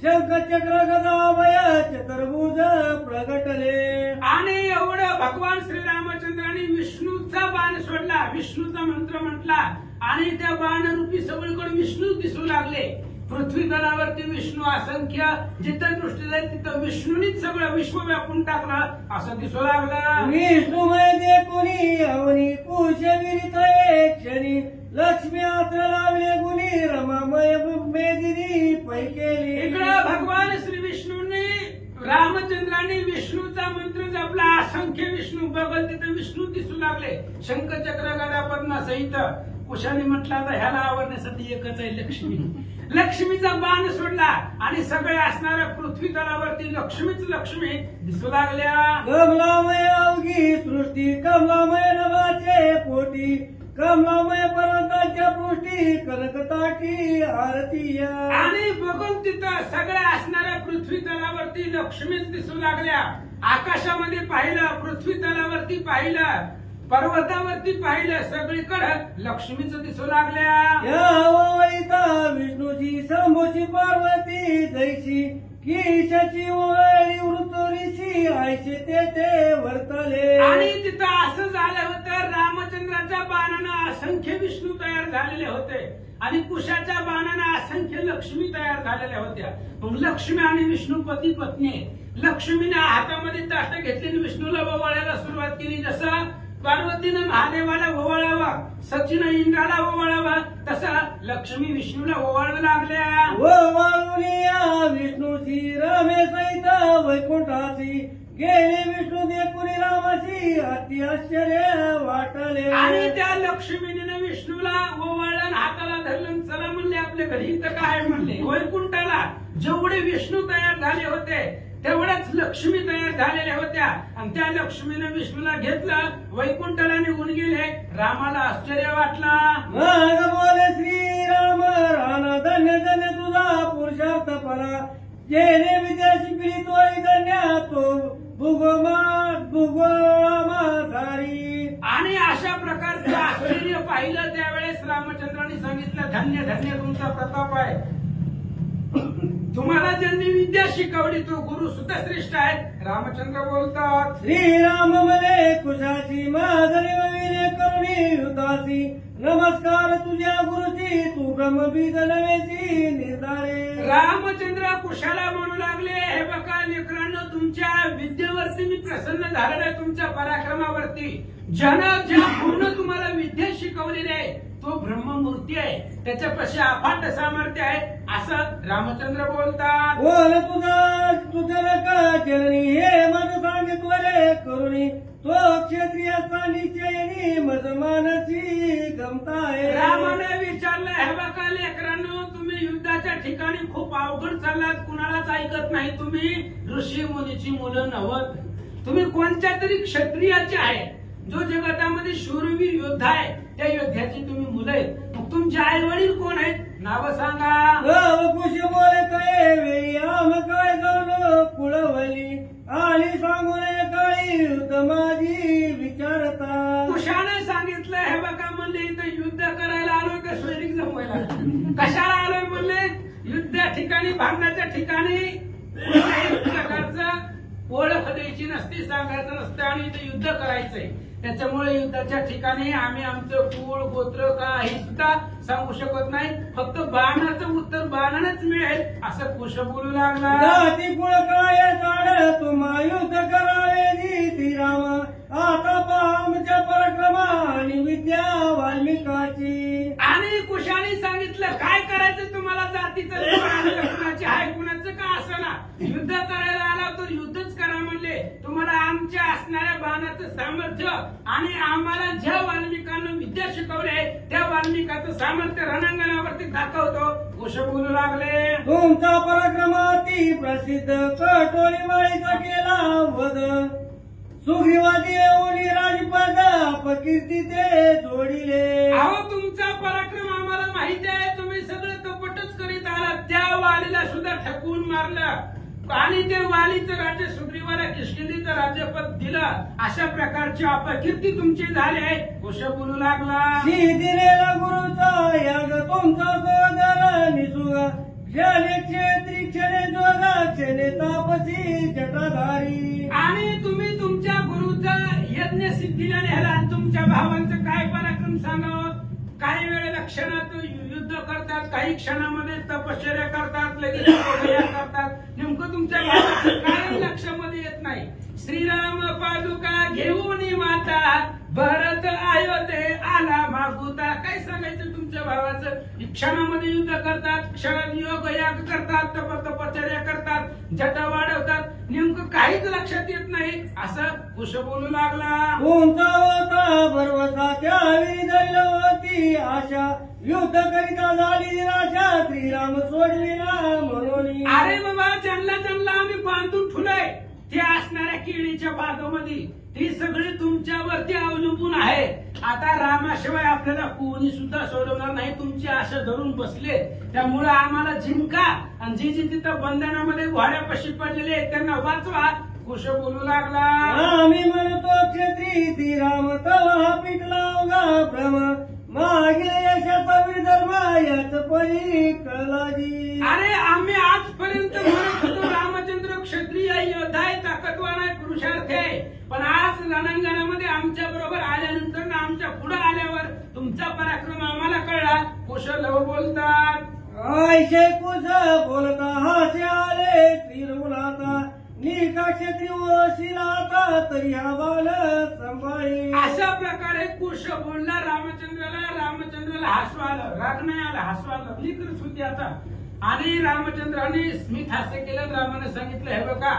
शंखचक्र गदाभय चतुर्भुज प्रगटले. आणि एवढं भगवान श्रीरामचंद्रांनी विष्णूचा बाण सोडला, विष्णूचा मंत्र म्हटला आणि त्या बाणरूपी सगळीकडे विष्णू दिसू लागले. पृथ्वी तलावरती विष्णू असंख्य, जिथं दृष्टी जाईल तिथं विष्णूनीच सगळं विश्व व्यापून टाकलं असं दिसू लागलं. विष्णुमय देखुनी अवनी कुश विरित एक क्षणी लक्ष्मी आत्र लावले गुणी रमामय मेदिनी पै केली. इकडं भगवान श्री विष्णूंनी रामचंद्रांनी विष्णूचा मंत्र जपला. असंख्य विष्णू बघल तिथं विष्णू दिसू लागले. शंखचक्र गदा पद्म सहित. कुशाने म्हटलं तर ह्याला आवडण्यासाठी एकच आहे लक्ष्मी. लक्ष्मीचा बाण सोडला आणि सगळे असणाऱ्या पृथ्वी तलावरती लक्ष्मीच लक्ष्मी दिसू लागल्या. कमलामय अवघी सृष्टी कमलामय नभाचे पोटी कमलामय पर्वताच्या पृष्ठी कनकताटी आरती. आणि बघून तिथं सगळ्या असणाऱ्या पृथ्वी तलावरती लक्ष्मीच दिसू लागल्या. आकाशामध्ये पाहिलं, पृथ्वी तलावरती पाहिलं, पर्वतावरती पाहिलं, सगळीकडे लक्ष्मीच दिसू लागल्या. या ओळीता विष्णूची शंभूची पार्वती जैशी कीशाची ओळी वृत्तोरीशी आयशे ते वर्तले. आणि तिथं असं झालं होतं, रामचंद्राच्या बाणानं असंख्य विष्णू तयार झालेले होते आणि कुशाच्या बाणानं असंख्य लक्ष्मी तयार झालेल्या होत्या. मग लक्ष्मी आणि विष्णू पती पत्नी. लक्ष्मीने हातामध्ये ताट घेतली, विष्णूला ओवाळायला सुरुवात केली. जसं पार्वतीनं महादेवाला ओवाळावा, सचिन इंद्राला ओवाळावा, तसा लक्ष्मी विष्णूला ओवाळू लागल्या. ओवाळून विष्णूची रमे सहित वैकुंठाची गेले विष्णू देखुनी रामाची अति आश्चर्य वाटले. आणि त्या लक्ष्मीने विष्णूला ओवाळलं, हाताला धरलं, चला म्हणले आपल्या घरी. इथं काय म्हणले, वैकुंठाला जेवढे विष्णू तयार झाले होते तेवढ्याच लक्ष्मी तयार झालेल्या होत्या. आणि त्या लक्ष्मीने विष्णूला घेतलं, वैकुंठाला निघून गेले. रामाला आश्चर्य वाटला. मग बोले श्रीराम राणा धन्य धन्य तुझा पुरुषार्थ परा जेने विद्या शिकली तो धन्य तो भुगोमा झारी. आणि अशा प्रकारचं आश्चर्य पाहिलं त्यावेळेस रामचंद्रांनी सांगितलं, धन्य धन्य तुमचा प्रताप आहे. तुम्हाला ज्यांनी विद्या शिकवली तो गुरु सुद्धा श्रेष्ठ आहे. रामचंद्र बोलतात, श्रीराम मले कुशाची माझरी विने करुणी युद्धाची नमस्कार तुझ्या गुरुची तू ब्रह्मबीज नव्हेची निर्धारे. रामचंद्र कुशाला म्हणू लागले, हे बघा लेकरांनो, तुमच्या विद्येवरती मी प्रसन्न झालेलो आहे, तुमच्या पराक्रमावरती. ज्यानं ज्या पूर्ण तुम्हाला विद्या शिकवलेली आहे तो ब्रह्ममूर्ती आहे, त्याच्यापाशी अफाट सामर्थ्य आहे असं रामचंद्र बोलतात. बोल तुझं का चरणी हे मज सांगितले करुणी तो क्षत्रियाचा निश्चयनी मज मानसी गमता आहे. रामाने विचारलं, हे बघा लेकरांनो, तुम्ही युद्धाच्या ठिकाणी खूप अवघड चाललात, कुणालाच ऐकत नाही. तुम्ही ऋषी मुनीची मुलं नव्हत, तुम्ही कोणत्या तरी क्षत्रियाचे आहे, जो जगतामध्ये शूरवीर योद्धा आहे त्या योद्ध्याची तुम्ही मुलं आहेत. मग तुमचे आई वडील कोण आहेत, नाव सांगा. कुश बोलतोय वेळी आम काय जाऊन कुळवली आणि सांगून काळी युद्ध माझी विचारता. कुशाने सांगितलं, हे बघा म्हणले, इथं युद्ध करायला आलोय का सैनिक जमवायला? कशाला आलोय म्हणले, युद्धा ठिकाणी भांडणाच्या ठिकाणी कुठल्याही प्रकारचं ओळख द्यायची नसते, सांगायचं नसतं आणि इथं युद्ध करायचंय. त्याच्यामुळे युद्धाच्या ठिकाणी आम्ही आमचं कुळ गोत्र काही सुद्धा सांगू शकत नाही, फक्त बाणाचं उत्तर बाणानेच मिळेल असं कुश बोलू लागला. जाती कुळ काय चाड तुम्हा युद्ध करावे श्रीराम आता पहा आमच्या पराक्रमा आणि विद्या वाल्मिकाची. आणि कुशाने सांगितलं, काय करायचं तुम्हाला, जातीचं कुणाची आहे कुणाचं का असं ना, युद्ध करायला आला तर युद्धच करा म्हणले. तुम्हाला आमच्या असणाऱ्या बाणाचं सामर्थ्य आणि आम्हाला ज्या वाल्मिकांना विद्या शिकवले त्या वाल्मिकाचं सामर्थ्य रणांगणावरती दाखवतो कुश बोलू लागले. तुमचा पराक्रम अति प्रसिद्ध कटोरी वाळीचा केला वध सुग्रीवादी येऊन राजपद अपकीर्ती ते जोडिले. अहो तुमचा पराक्रम आम्हाला माहिती आहे, तुम्ही सगळं कपटच करीत आलात. त्या वालीला सुद्धा ठकवून मारलं आणि ते वालीचं राज्य सुग्रीवाला किष्किंधीचं राज्यपद दिलं. अशा प्रकारची अपकीर्ती तुमची झाली आहे. कुश बोलू लागला दिलेला गुरुचा याग तुमचा सोदर निसुगा क्षणे क्षेत्री क्षणे जोगा क्षणे तापसी जटाधारी. आणि तुम्ही तुमच्या गुरुचा यज्ञ सिद्धीला नेला आणि तुमच्या भावांचं काय पराक्रम सांगावं. काही वेळेला क्षणात युद्ध करतात, काही क्षणामध्ये तपश्चर्या करतात, लगेच करतात. नेमकं तुमच्या भावाचं काय लक्षामध्ये येत नाही. श्रीराम पादुका घेऊन माता भरत अयोध्ये आला मागुता. काय सांगायचं तुमच्या भावाचं. क्षणामध्ये युद्ध करतात, क्षणात योग याग करतात, तपश्चर्या करतात, जटा वाढवतात. नेमकं काहीच लक्षात येत नाही असं कुश बोलू लागला. तुमचा होता भरवसा त्यावेळी दैलवती आशा युद्ध करिता झाली निराशा श्रीराम सोडले ना म्हणून. अरे बाबा ज्यांना आम्ही बांधून ठुलय ते असणाऱ्या केळीच्या बागेमध्ये ती सगळी तुमच्यावरती अवलंबून आहे. आता रामाशिवाय आपल्याला कोणी सुद्धा सोडवणार नाही. तुमची आशा धरून बसले त्यामुळे आम्हाला जिंका आणि जी तिथं बंधनामध्ये घोड्यापाशी पडलेले आहेत त्यांना वाचवा. कुश बोलू लागला. आम्ही म्हणतो क्षेत्री श्रीराम तवा पिटला उगा भ्रम मागील यशाचा विधर्म याच परी कळलाजी. अरे आम्ही आजपर्यंत म्हणत होतो रामचंद्र क्षत्रिय योद्धा आहे, ताकदवार आहे, पुरुषार्थ आहे. पण आज रणांगणामध्ये आमच्या बरोबर आल्यानंतर आमच्या पुढे आल्यावर तुमचा पराक्रम आम्हाला कळला. कुशल बोलतात. ऐशे कुश बोलता हासे आले श्रीरघुनाथा निका क्षत्रिय वशिलाता तरी हा बाल संभाळी. अशा प्रकारे कुश बोलला रामचंद्राला हसू आलं. राग नाही आला, हसू आलं. लिखच होती आता. आणि रामचंद्राने स्मित हास्य केलं. रामाने सांगितलं हे बघा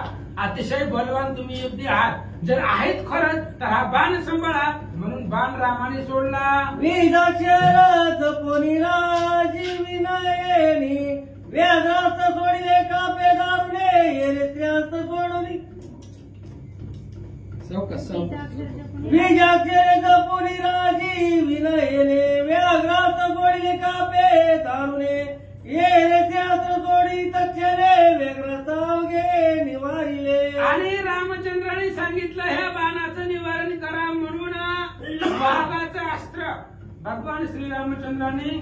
अतिशय बलवान तुम्ही युद्धी आहात, जर आहेत खरंच तर हा बाण सांभाळा. म्हणून बाण रामाने सोडला. विजाक्षर जपोनी राजी विनयनी व्याजास्त सोडिले कापे दारुणे येरे स्त्रियास्त सोडली. बीजाक्षरे जपुनी राजी विनयने व्याघ्रास्त सोडिले कापे दारुणे येरे स्त्रियास्त सोडी तक्षणे व्याघ्रास्त अवघे निवारिले. आणि रामचंद्राने सांगितलं हे बाणाचं निवारण करा म्हणून वाघाचं अस्त्र भगवान श्रीरामचंद्राने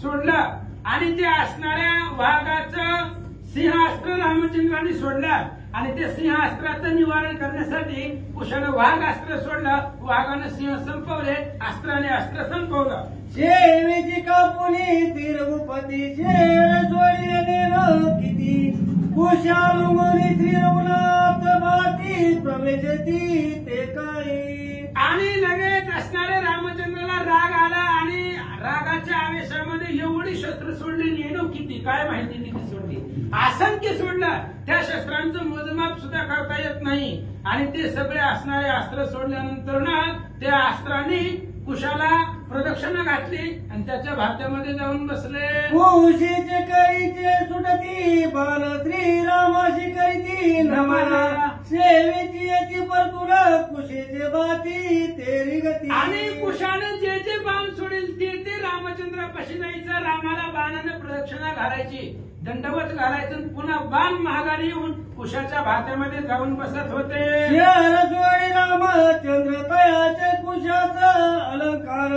सोडलं. आणि ते असणाऱ्या वाघाचं सिंहास्त्र रामचंद्राने सोडलं. आणि ते सिंहास्त्राचं निवारण करण्यासाठी कुशाने वाघ अस्त्र सोडलं. वाघाने सिंह संपवले, अस्त्राने अस्त्र संपवलं. शेवेची कापुनी श्रीरघुपती शेर सोडले किती कुशालुमुनी श्रीरघुनाथ भाती प्रवेशती ते काही. आणि लगेच असणाऱ्या रामचंद्राला राग आला आणि रागाच्या आवेशामध्ये एवढी शस्त्र सोडली. नेणू किती काय माहिती किती सोडली, असंख्य सोडलं. त्या शस्त्रांचं मोजमाप सुद्धा करता येत नाही. आणि ते सगळे असणारे अस्त्र सोडल्यानंतर ना त्या अस्त्राने कुशाला प्रदक्षिणा घातली आणि त्याच्या भात्यामध्ये जाऊन बसले. कुशीचे कैचे सुटती बाण श्रीरामाशी कैती नमना सेवेची याची परतुर कुशीचे बाती तेरी गती. आणि कुशाने जे जे बाण सोडेल ते रामचंद्रापाशी जायचं. रामाला बाणाने प्रदक्षिणा घालायची, दंडवत घालायचं. पुन्हा बाण महागारी येऊन कुशाच्या भात्यामध्ये जाऊन बसत होते. शरस्वती रामचंद्र तयाचे कुशाचा अलंकार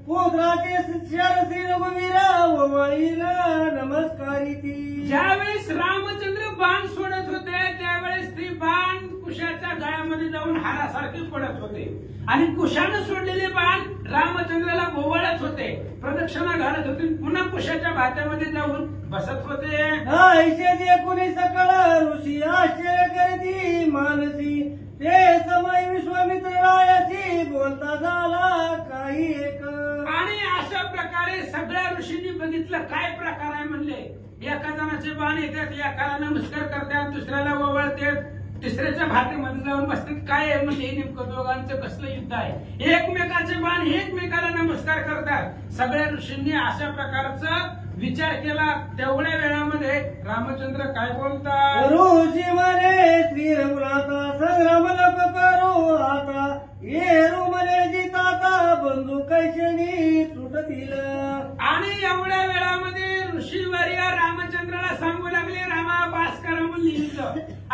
पुत्राचे शरसी रघुवीरा वळीला नमस्कारी ती. ज्यावेळेस रामचंद्र बाण सोडत होते त्यावेळेस ते बाण कुशाच्या गळ्यामध्ये जाऊन हारासारखे पडत होते. आणि कुशाने सोडलेले बाण रामचंद्राला भोवळत होते, प्रदक्षिणा घालत होते, पुन्हा कुशाच्या भात्यामध्ये जाऊन बसत होते. ऐशे कुणी सकळ ऋषी आश्चर्य करती मानसी ते समय विश्वामित्र रायाची बोलता झाला काही एक. आणि अशा प्रकारे सगळ्या ऋषींनी बघितलं काय प्रकार आहे म्हणले. एका जणाचे बाण येतात, एकाला नमस्कार करतात, दुसऱ्याला ओवाळतात, तिसऱ्याच्या भात्यामध्ये जाऊन बसतात. काय आहे म्हणजे नेमकं दोघांचं कसलं युद्ध आहे. एकमेकाचे बाण एकमेकाला नमस्कार करतात. सगळ्या ऋषींनी अशा प्रकारचा विचार केला. तेवढ्या वेळामध्ये रामचंद्र काय बोलतात. ऋषी म्हणे श्री रघुनाथा संग्राम नको करू आता येरू म्हणे जिताता बंधू कैशनी सुटतील. आणि एवढ्या वेळामध्ये ऋषीवर्य रामचंद्राला सांगू लागले रामा बास करा म्हणून.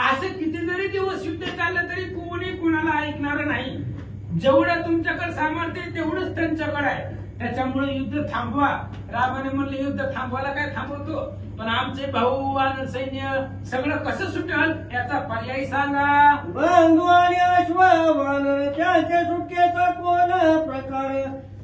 असं किती जरी दिवस युद्ध चाललं तरी कोणी कुणाला ऐकणार नाही. जेवढं तुमच्याकडे सामर्थ्य आहे तेवढंच त्यांच्याकडे आहे, त्याच्यामुळे युद्ध थांबवा. रामाने म्हणले युद्ध थांबवायला काय थांबवतो, पण आमचे भाऊ आणि सैन्य सगळं कसं सुटल याचा पर्याय सांगा. बंधू आणि अश्ववान त्यांच्या सुटकेचा कोण प्रकार,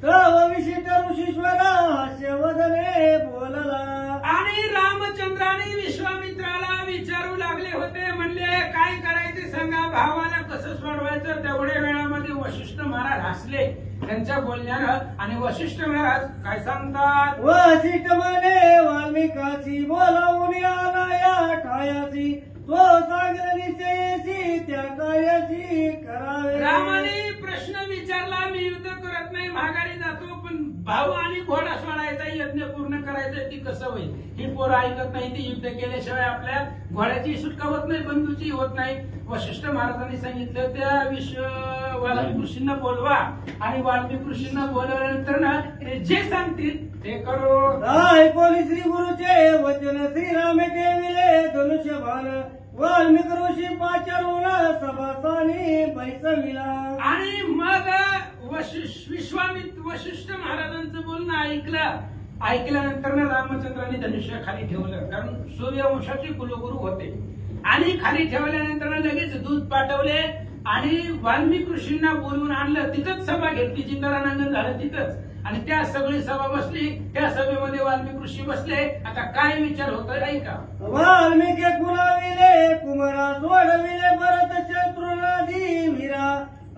तव विशिष्ट ऋषीश्वर हास्यवदने बोलला. आणि रामचंद्राने विश्वामित्राला विचारू लागले होते, म्हणले काय करायचे सांगा, भावाला कसं सोडवायचं. तेवढ्या वेळामध्ये वशिष्ठ महाराज हसले त्यांच्या बोलण्यानं, आणि वशिष्ठ महाराज काय सांगतात. वशिष्ठ म्हणे वाल्मिकाची बोलावून आला ठायाची, तो सागर निश्चयशी त्या कार्याची करावे. रामाने प्रश्न विचारला, मी युद्ध करत नाही, माघारी जातो, पण भाऊ आणि घोडा सोडायचा, यज्ञ पूर्ण करायचं, ती कसं होईल. ही पोरं ऐकत नाही, ती युद्ध केल्याशिवाय आपल्या घोड्याची सुटका होत नाही, बंधूची होत नाही. वशिष्ठ महाराजांनी सांगितलं त्या वाल्मिक ऋषींना बोलवा, आणि वाल्मिक ऋषींना बोलवल्यानंतर ना ते जे सांगतील ते करो. ऐकोली श्री गुरुचे वचन श्रीरामे ठेविले धनुष्यबाण, वाल्मिक ऋषी पाचारून सभासानी बैसविला. आणि मग वशिष्ठ महाराजांचं बोलणं ऐकल्यानंतर रामचंद्रांनी धनुष्य खाली ठेवलं, कारण सूर्यवंशाचे कुलगुरू होते. आणि खाली ठेवल्यानंतर लगेच दूध पाठवले आणि वाल्मिक ऋषींना बोलवून आणलं. तिथंच सभा घेतली, जिथं रणांगण झालं तिथंच, आणि त्या सगळी सभा बसली. त्या सभेमध्ये वाल्मिक ऋषी बसले. आता काय विचार होतोय ऐका. वाल्मिके कुलाविले कुमारा सोडविले भरत शत्रुनादी वीरा,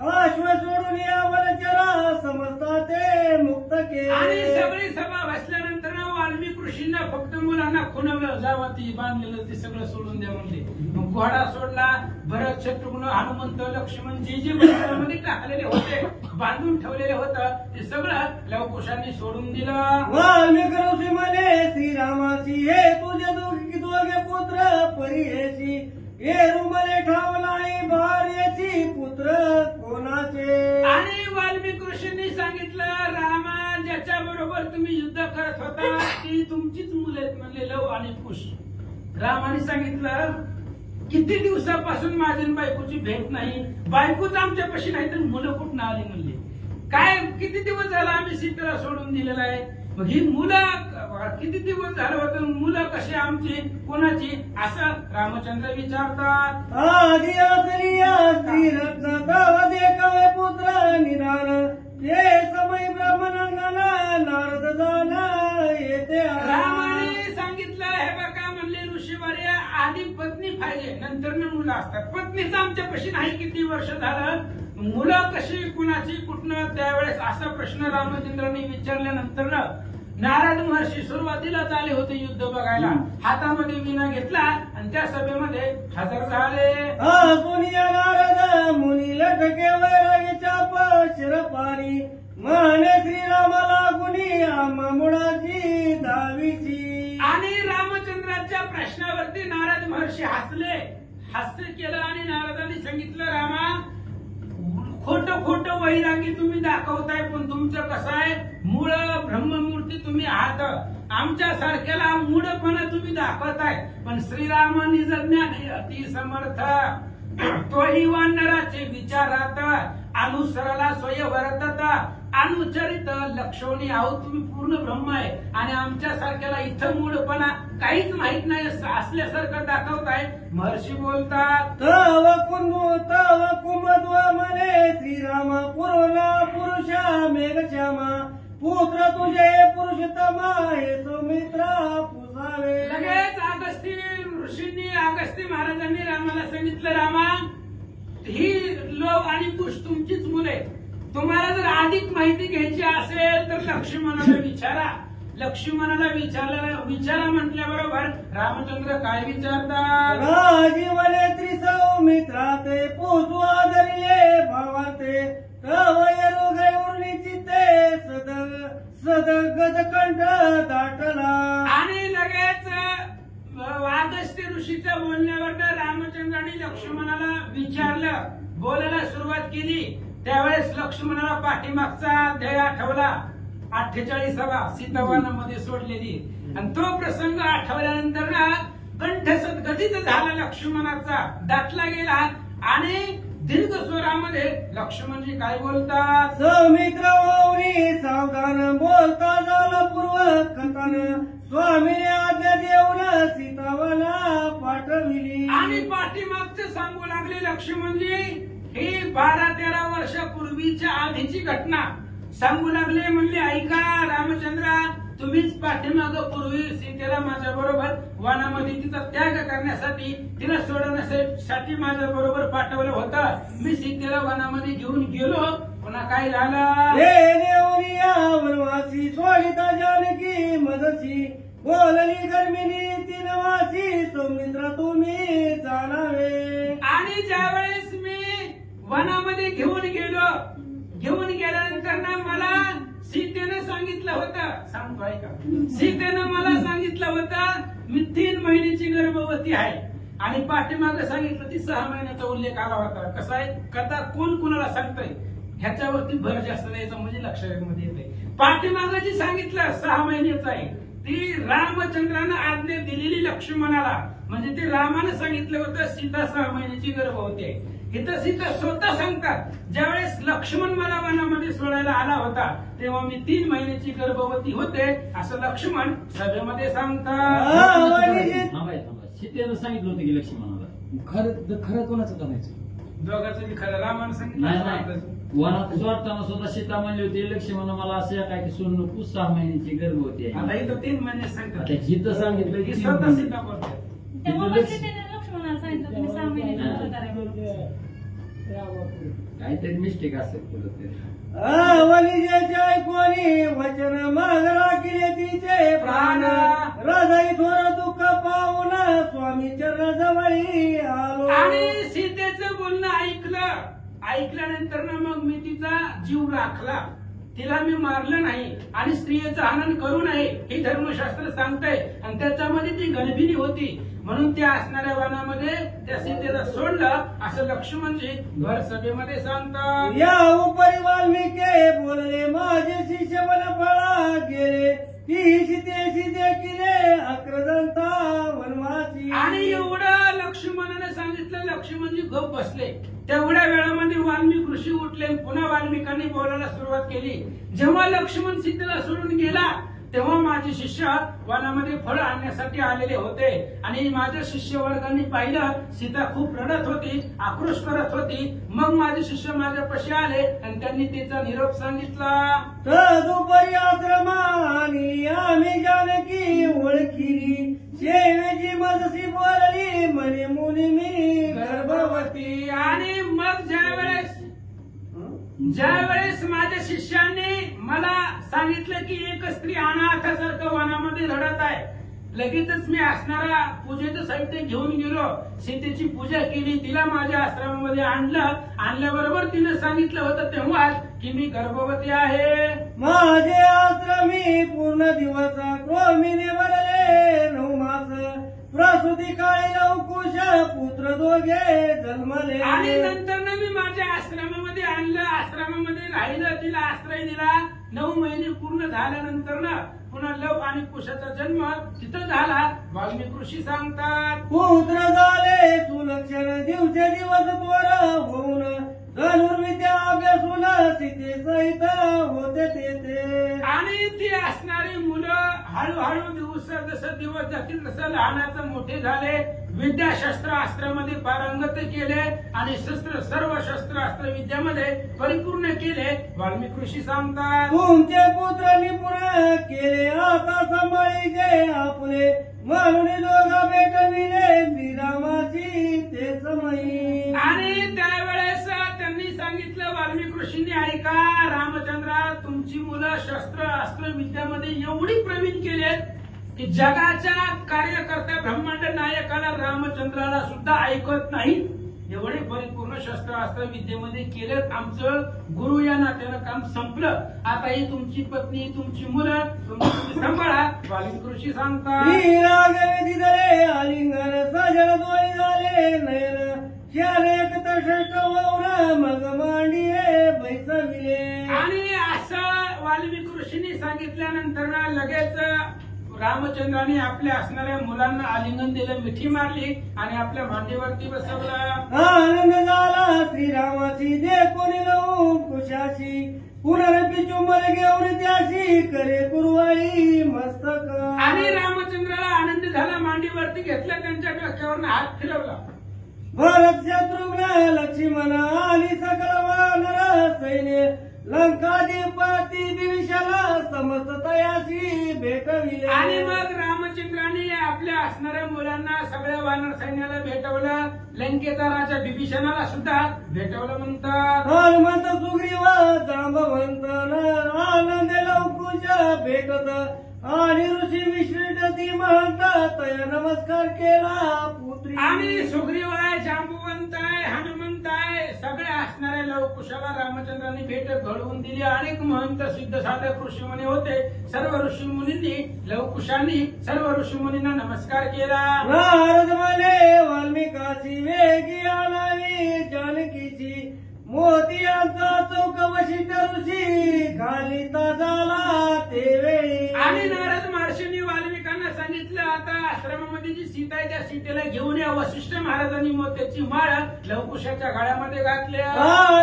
अश्व सोडून यावर चरा समजता ते मुक्त केले. आणि सगळी सभा बसल्यानंतर वाल्मिक ऋषींना फक्त मुलांना खुणवलं, जावा ती बांधलेलं ते सगळं सोडून द्या म्हणले. मग घोडा सोडला. भरत शत्रुघ्न हनुमंत लक्ष्मण जे मंदिरामध्ये टाकलेले होते, बांधून ठेवलेले होतं, ते सगळं लवकुशांनी सोडून दिलं. वाल्मिक ऋषी म्हणे श्रीरामाची हे तुझे दोघे पुत्र परिहेशी, हे रुमले ठाव नाही भार्याची पुत्र कोणाचे. आणि वाल्मिक ऋषींनी सांगितलं, रामा ज्याच्या बरोबर तुम्ही युद्ध करत होता ती तुमचीच मुलं आहेत म्हणले, लव आणि कुश. रामाने सांगितलं, किती दिवसापासून माझी बायकोची भेट नाही, बायकोच आमच्यापाशी नाही तर मुलं कुठून आली म्हणले. काय किती दिवस झाला आम्ही सीतेला सोडून दिलेलं आहे, मग ही मुलं किती दिवस झालं होतं, मुलं कशी आमची कोणाची, असं रामचंद्र विचारतात. आधी असलिया स्त्री रत्न तव देखावे पुत्र निधान, ते समय ब्राह्मणांना नारद जाना येते. रामाने सांगितलं, हे बघा म्हणले ऋषीवर्य, आधी पत्नी पाहिजे नंतर मुलं असतात. पत्नीच आमच्यापाशी नाही, किती वर्ष झालं, मुलं कशी कुणाची कुठनं, त्यावेळेस असा प्रश्न रामचंद्रांनी विचारल्यानंतर नारद महर्षी सुरुवातीलाच आले होते युद्ध बघायला. हातामध्ये विना घेतला आणि त्या सभेमध्ये हजर झाले. सोनिया नारद मुनी लटके वैराग्य चाप शिरपारी, मान श्रीरामाला गुणी आम्हा मुळाची दहावीची. आणि रामचंद्राच्या प्रश्नावरती नारद महर्षी हास्य केलं आणि नारदांनी सांगितलं, रामा खोटं वैरागी तुम्ही दाखवताय, पण तुमचं कसं आहे, मूळ ब्रह्ममूर्ती तुम्ही आहात. आमच्या सारख्याला मूळपणा तुम्ही दाखवताय, पण श्रीराम निजज्ञान अति समर्थ, तोही वानराचे विचारात, अनुसराला स्वयंवरतात, अनुचरित लक्षणी आहो. तुम्ही पूर्ण ब्रह्म आहे आणि आमच्या सारख्याला इथं मूळपणा काहीच माहित नाही असल्यासारखं दाखवताय. महर्षी बोलतात, तव कुमध्व म्हणे श्रीराम पूर्ण पुरुषा मेघश्यामा, पुत्र तुझे पुरुषोत्तमा हे सुमित्रा पुसावे. लगेच अगस्ती महाराजांनी रामाला सांगितलं, रामा ही लोभ आणि कुश तुमचीच मुले, तुम्हाला जर अधिक माहिती घ्यायची असेल तर लक्ष्मणाला विचारा. लक्ष्मणाला विचारा म्हटल्याबरोबर रामचंद्र काय विचारतात. राजीवने त्रिसौमित्रा ते पोचू आदरिले भावाते, तवय रोगै चित्ते सदगद कंठ दाटला. आणि लगेच वागस्त्य ऋषीच्या बोलण्यावर रामचंद्राने लक्ष्मणाला विचारलं, बोलायला सुरुवात केली. त्यावेळेस लक्ष्मणाला पाठीमागचा अध्याय आठवला, 48 सीतावनामध्ये सोडलेली, आणि तो प्रसंग आठवल्यानंतर कंठ सद्गदित झाला लक्ष्मणाचा, दाटला गेला. आणि दीर्घ स्वरामध्ये लक्ष्मणजी काय बोलतात? सौमित्र ओरी सावधान बोलता झालं पूर्व कथन स्वामीने आज्ञा देऊन सीतावना पाठविली. आणि पाठीमागचं सांगू लागले लक्ष्मणजी ही 12-13 वर्षापूर्वीच्या आधीची घटना सांगू लागले. म्हणले ऐका रामचंद्रा, तुम्हीच पाठीमाग पूर्वी सीतेला माझ्या बरोबर वनामध्ये तिचा त्याग करण्यासाठी तिला सोडवण्यासाठी माझ्या बरोबर पाठवलं होतं. मी सीतेला वनामध्ये घेऊन गेलो, पुन्हा काय झालं? वनवासी सोडिता जानकी मदसी बोलली गर्मिणी तीन वासी सौमित्र तुम्ही जाणावे. आणि ज्यावेळेस मी वनामध्ये घेऊन गेल्यानंतर ना मला सीतेनं सांगितलं होतं, सांगतो ऐका, सीतेनं मला सांगितलं होतं मी 3 महिन्याची गर्भवती आहे. आणि पाठीमागे सांगितलं ती 6 महिन्याचा उल्लेख आला होता. कसा आहे कथा कोण कुणाला सांगतंय ह्याच्यावरती भर जास्त द्यायचा म्हणजे लक्षामध्ये येते. पाठीमागे जी सांगितलं 6 महिन्याचं आहे ती रामचंद्रानं आज्ञा दिलेली लक्ष्मणाला, म्हणजे ते रामानं सांगितलं होतं सीता 6 महिन्याची गर्भवती आहे. इथं सीता स्वतः सांगतात ज्यावेळेस लक्ष्मण मला वनामध्ये सोडायला आला होता तेव्हा मी 3 महिन्याची गर्भवती होते असं लक्ष्मण सभेमध्ये सांगतात. सीतेनं सांगितलं होतं की लक्ष्मणाला खरं कोणाचं करायचं? दोघांचं बी खरं रामानं नाही सांगितलं. वनात सोडताना सुद्धा सीता म्हणली होती लक्ष्मण मला असं काय की सोन नको 6 महिन्याची गर्भवती आहे. आता इथं 3 महिने सांगतात. आता जिथं सांगितलं ही की स्वतः सीता बोलतात. तेव्हा पण सीतेने लक्ष्मणाला सांगितलं तुम्ही 6 महिन्याची व्रत करायला. काहीतरी मिस्टेक असेल कुठं. वनिजेचे ऐकोनी वचन मागरा केले तिचे प्राण हृदय थोर दुःख पाहून स्वामी चरणजवळी आलो. आणि सीतेचं बोलणं ऐकल्यानंतर ना मग मी तिचा जीव राखला, तिला मी मारलं नाही आणि स्त्रियेचं हनन करू नये हे धर्मशास्त्र सांगतंय. आणि त्याच्यामध्ये ती गर्भिणी होती म्हणून त्या असणाऱ्या वनामध्ये त्या सीतेला सोडलं असं लक्ष्मणजी भर सभेमध्ये सांगतात. या उपरी वाल्मिके बोलले माझे शिष्य वन फळा गेले ती सीते केले अक्रदंता वनवासी. आणि एवढं लक्ष्मणाने सांगितलं. लक्ष्मणजी गप बसले. तेवढ्या वेळामध्ये वाल्मिक ऋषी उठले, पुन्हा वाल्मिकांनी बोलायला सुरुवात केली. जेव्हा लक्ष्मण सीतेला सोडून गेला तेव्हा माझे शिष्य वनामध्ये फळ आणण्यासाठी आलेले होते आणि माझ्या शिष्य वर्गांनी पाहिलं सीता खूप रडत होती, आक्रोश करत होती. मग माझे शिष्य माझ्यापाशी आले आणि त्यांनी तिचा निरोप सांगितला. तदुपरी आश्रमानी आम्ही जानकी ओळखिली शेवेची मजसी बोलली म्हणे मुनी मी गर्भवती. आणि मग ज्यावेळेस माझ्या शिष्यांनी मला सांगितलं की एक स्त्री अनाथासारखं वनामध्ये रडत आहे, लगेचच मी असणारा पूजेचं साहित्य घेऊन गेलो, सीतेची पूजा केली, तिला माझ्या आश्रमामध्ये आणल्याबरोबर तिने सांगितलं होतं तेव्हाच की मी गर्भवती आहे. माझे आश्रमी पूर्ण दिवस क्रोमीने भरले 9 मास प्रसूती काळी लवकुश पुत्र दोघे जन्मले. आणि नंतर मी माझ्या आश्रमामध्ये आणलं, आश्रमामध्ये राहिलं, तिला आश्रय दिला. 9 महिने पूर्ण झाल्यानंतर ना पुन्हा लव आणि कुशाचा जन्म तिथं झाला. वाल्मिक ऋषी सांगतात पुत्र झाले सुलक्षण दिवसे दिवस त्वर होऊन धनुर्विद्या अभ्यासून सीते सहित होते ते. आणि ती असणारी मुलं हळूहळू दिवस जसं दिवस जातील तसं लहानाचं मोठे झाले. विद्या शस्त्र अस्त्रामध्ये पारंगत केले आणि सर्व शस्त्र अस्त्र विद्यामध्ये परिपूर्ण केले. वाल्मिक ऋषी सांगतात तुमचे पुत्र निपुण केले आता सांभाळीचे आपले म्हणून दोघा भेटविले श्रीरामाची ते समयी. आणि त्यावेळेस त्यांनी सांगितलं वाल्मिक ऋषींनी ऐका रामचंद्रा तुमची मुलं शस्त्र अस्त्र विद्यामध्ये एवढी प्रवीण केलेत की जगाच्या कार्यकर्त्या ब्रह्मांड नायकाला रामचंद्राला सुद्धा ऐकत नाही. एवढे परिपूर्ण शस्त्र अस्त्र विद्येमध्ये केलेत. आमचं गुरु या नात्यानं काम संपलं. आता ही तुमची पत्नी तुमची मुलं तुम्ही सांभाळा. वाल्मिक ऋषी सांगतात श्रीरागवे दिदरे आलिंगन सजन दोळी झाले नयन शारेक तश्रेष्ठ होऊन मग मांडिये बैसविले. आणि असं वाल्मिक ऋषींनी सांगितल्यानंतर ना लगेच रामचंद्राने आपल्या असणाऱ्या मुलांना आलिंगन दिलं, मिठी मारली आणि आपल्या मांडीवरती बसवलं. आनंद झाला श्रीरामाची दे कोणी लवू कुशाशी पुनरपी चुंबल घेऊन त्याशी करे कुरवाई मस्तक. आणि रामचंद्राला आनंद झाला, मांडीवरती घेतलं, त्यांच्या डोक्यावरनं हात फिरवला. भरत शत्रुघ्न लक्ष्मण आणि सकल वानर सैन्य लंकाधिपती विभीषण समस्त तयाशी भेटविले. आणि मग रामचंद्राने आपल्या असणाऱ्या मुलांना सगळ्या वानर सैन्याला भेटवलं, लंकेचा राजा विभीषणाला सुद्धा भेटवलं म्हणतात. हनुमंत सुग्रीव जांबवंत आनंद लवकुश भेटत आणि ऋषी विश्वती म्हणतात नमस्कार केला पुत्री. आणि सुग्रीव आहे, जांबुवंत आहे, हनुमंत आहे, सगळ्या असणाऱ्या लवकुशाला रामचंद्रांनी भेट घडवून दिली. अनेक महंत सिद्ध साधक ऋषीमुनी होते. सर्व ऋषीमुनींनी लवकुशांनी सर्व ऋषीमुनींना नमस्कार केला. नारद म्हणे वाल्मिकाची वेगी आणावी जानकीची मोतियांचा चौक वशिष्ठ ऋषी घालिता झाला ते वेळी. आणि नारद महर्षींनी वाल्मिकांना सांगितलं, आता आश्रमामध्ये जी सीता आहे त्या सीतेला घेऊन या. वशिष्ठ महाराजांनी मोत्याची माळ लवकुशाच्या गाळ्यामध्ये घातल्या.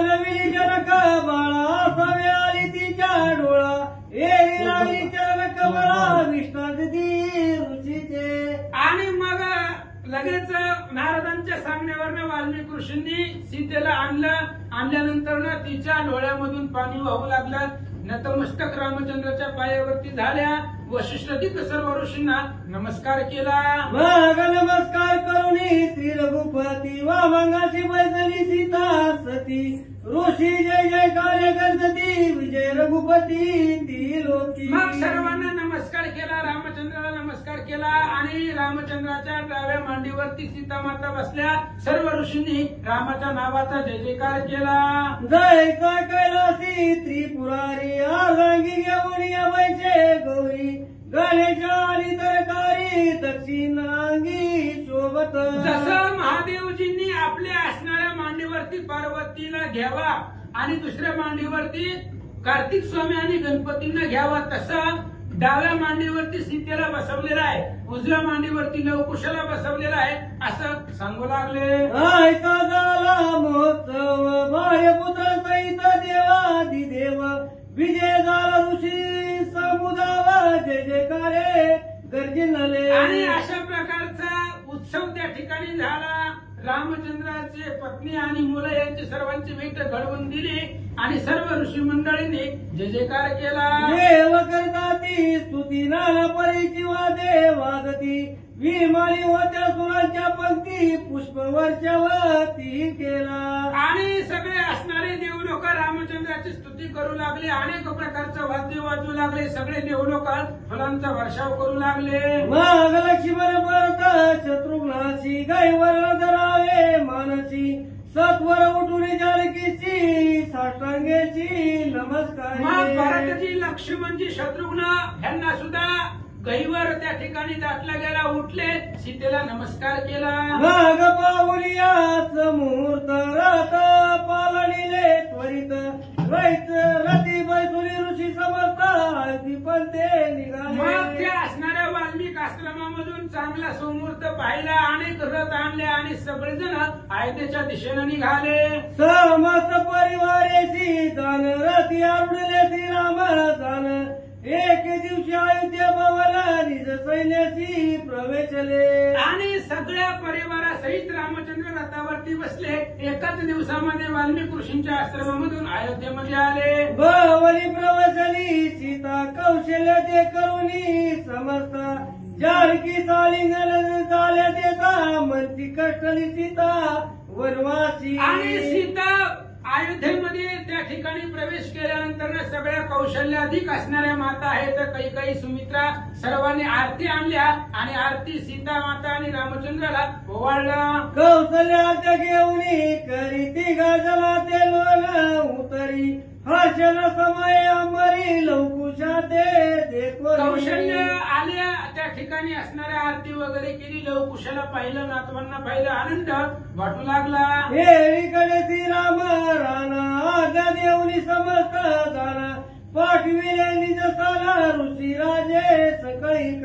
नवीन जनक बाळा असावे आली तिच्या डोळा एरी लागली जनक बाळा विष्णादी ऋषीचे. आणि मग लगेच नारदांच्या सांगण्यावरनं वाल्मिक ऋषींनी सीतेला आणल्यानंतर तिच्या डोळ्यामधून पाणी वाहू लागलं. नतमस्तक रामचंद्राच्या पायावरती झाल्या. वशिष्ठाधिक सर्व ऋषींना नमस्कार केला. मग नमस्कार करून श्री रघुपती वामंगाची बैसली सीता सती ऋषी जय जय कार्य करती विजय रघुपती ती लोकी. मग सर्वांना नमस्कार केला, रामचंद्राला नमस्कार केला आणि रामचंद्राच्या डाव्या मांडीवरती सीता माता बसल्या. सर्व ऋषींनी रामाच्या नावाचा जय जयकार केला. जय काय कैलासी त्रिपुरारी आरंगी घेऊन या बैसे गौरी गणेश आणि तरकारी दक्षिणांगी शोभत. जसं महादेवजींनी आपल्या असणाऱ्या मांडीवरती पार्वतीला घ्यावा आणि दुसऱ्या मांडीवरती कार्तिक स्वामी आणि गणपतींना घ्यावा, तसं डाव्या मांडीवरती सीतेला बसवलेला आहे, उजव्या मांडीवरती लवकुशाला बसवलेला आहे, असं सांगू लागले. ऐका झाला महोत्सव भार्यपुत्र सहित देवादिदेव विजय झाला ऋषी समुदाव जय जयकारे गर्जिनले. आणि अशा प्रकारचा उत्सव त्या ठिकाणी झाला. रामचंद्राचे पत्नी आणि मुलं यांची सर्वांची भेट घडवून दिली आणि सर्व ऋषी मंडळींनी जय जयकार केला. देव करताती स्तुती नाना परीची वादे वाजती विमानी होत्या सुरांच्या पंक्ती पुष्प वर्षावती केला. आणि सगळे असणारे देवलोक रामचंद्राची स्तुती करू लागले. अनेक प्रकारचं वाद्य वाजू लागले. सगळे देवलोक फुलांचा वर्षाव करू लागले. मग लक्ष्मण भरत शत्रुघ्नाची गायवर धरावे मानसी सत्वर उठून जानकीची साष्टांगेची नमस्कार. मग भरतजी लक्ष्मणजी शत्रुघ्न यांना सुद्धा गहीवर त्या ठिकाणी दाटला गेला, उठले, सीतेला नमस्कार केला. मग पाऊलियाच मुहूर्त रथ पालनिले त्वरित रैत रती बैसुली ऋषी समस्त हळदी पण ते मग निघाले. त्या असणाऱ्या वाल्मिक आश्रमामधून चांगला सुमुहूर्त पाहिला, अनेक रथ आणले आणि सगळेजण अयोध्येच्या दिशेने निघाले. समस्त परिवारेशी जाण रथी आरुडले श्रीराम जाण एक दिवशी अयोध्या भवन निज सैन्याशी प्रवेशले. आणि सगळ्या परिवारासहित रामचंद्र रथावरती बसले. एकाच दिवसामध्ये वाल्मिक ऋषींच्या आश्रमामधून अयोध्येमध्ये आले. भवनी प्रवसली सीता कौशल्य ते करुणी समस्त जानकी सालिंगन झाल्या देता म्हणती कष्टली सीता वनवासी. आणि सीता अयोध्येमध्ये त्या ठिकाणी प्रवेश केल्यानंतर सगळ्या कौशल्याधिक असणाऱ्या माता आहेत, काही सुमित्रा, सर्वांनी आरती आणल्या आणि आरती सीता माता आणि रामचंद्राला ओवाळला. कौशल्याच्या घेऊन करी ती गजला ते लोन उतरी हर्षण समय अंबरी लवकुशा ते कौशल्य आल्या त्या ठिकाणी असणाऱ्या आरती वगैरे केली. लवकुशाला पाहिलं, नातवांना पाहिलं, आनंद वाटू लागला. एकीकडे श्रीराम राणा आज्ञा देऊनी समस्त जाणा पाठविले निज स्थान ऋषी राजे सकळीक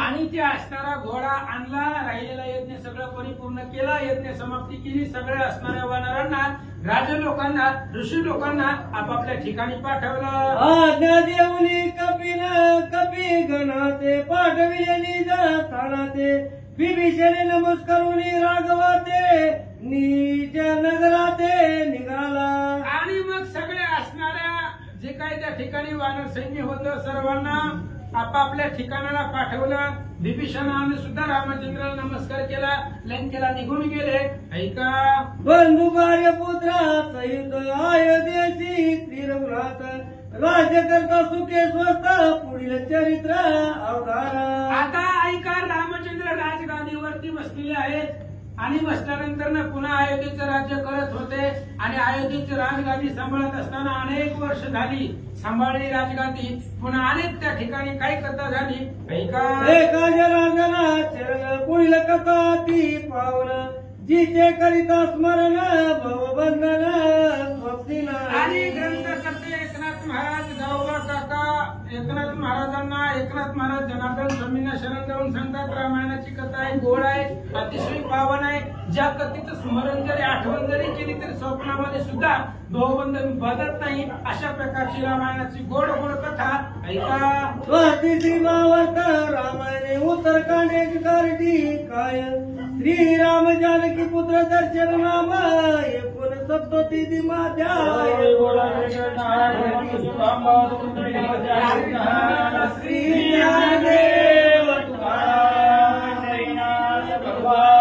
आणि ते असणारा घोडा आणला, राहिलेला यज्ञ सगळं परिपूर्ण केला, यज्ञ समाप्ती केली. सगळे असणाऱ्या वानरांना, राज लोकांना, ऋषी लोकांना आपापल्या ठिकाणी पाठवलं. आज्ञा देऊनी कपी गणाते पाठविले निज स्थानाते विभीषणे नमस्कारुनी राघवाते निज नगराते निघाला. आणि मग सगळे असणाऱ्या जे काही त्या ठिकाणी वानर सैन्य होतं सर्वांना आपापल्या ठिकाणाला पाठवलं. विभीषणाने सुद्धा रामचंद्राला नमस्कार केला, लंकेला निघून गेले. ऐका, बंधू कार्य पुत्रा सहित अयोध्येची श्रीरघुनाथ राज्य करता सुखे स्वस्त पुढील चरित्र अवधारा. आता ऐका, रामचंद्र राजगादीवरती बसलेले आहेत आणि बसल्यानंतर पुन्हा अयोध्येचं राज्य करत होते. आणि अयोध्येची राजगादी सांभाळत असताना अनेक वर्ष झाली सांभाळली राजगादी. पुन्हा अनेक त्या ठिकाणी काही कथा झाली. ऐका, एका जनार्दना चरण पुढील कथा ती पावन जिचे करिता स्मरण भवबंधन स्वप्नील. आणि ग्रंथकर्ते एकनाथ महाराज गावबा काका एकनाथ महाराजांना एकनाथ महाराज जनार्दन स्वामींना शरण देऊन सांगतात, रामायणाची कथा आहे, गोड आहे, अतिशय पावन आहे. ज्या कथेचं स्मरण जरी आठवण जरी केली तरी स्वप्नामध्ये सुद्धा भावबंधन बदलत नाही. अशा प्रकारची रामायणाची गोड गोड कथा. ऐका, स्वाती श्रीमावर्त रामायणे उत्तरकांडे कारटी काय श्रीराम जानकी पुत्र दर्शन नाम एकूण सप्तती माध्याय. श्री ज्ञानदेव तुकाराम भगवान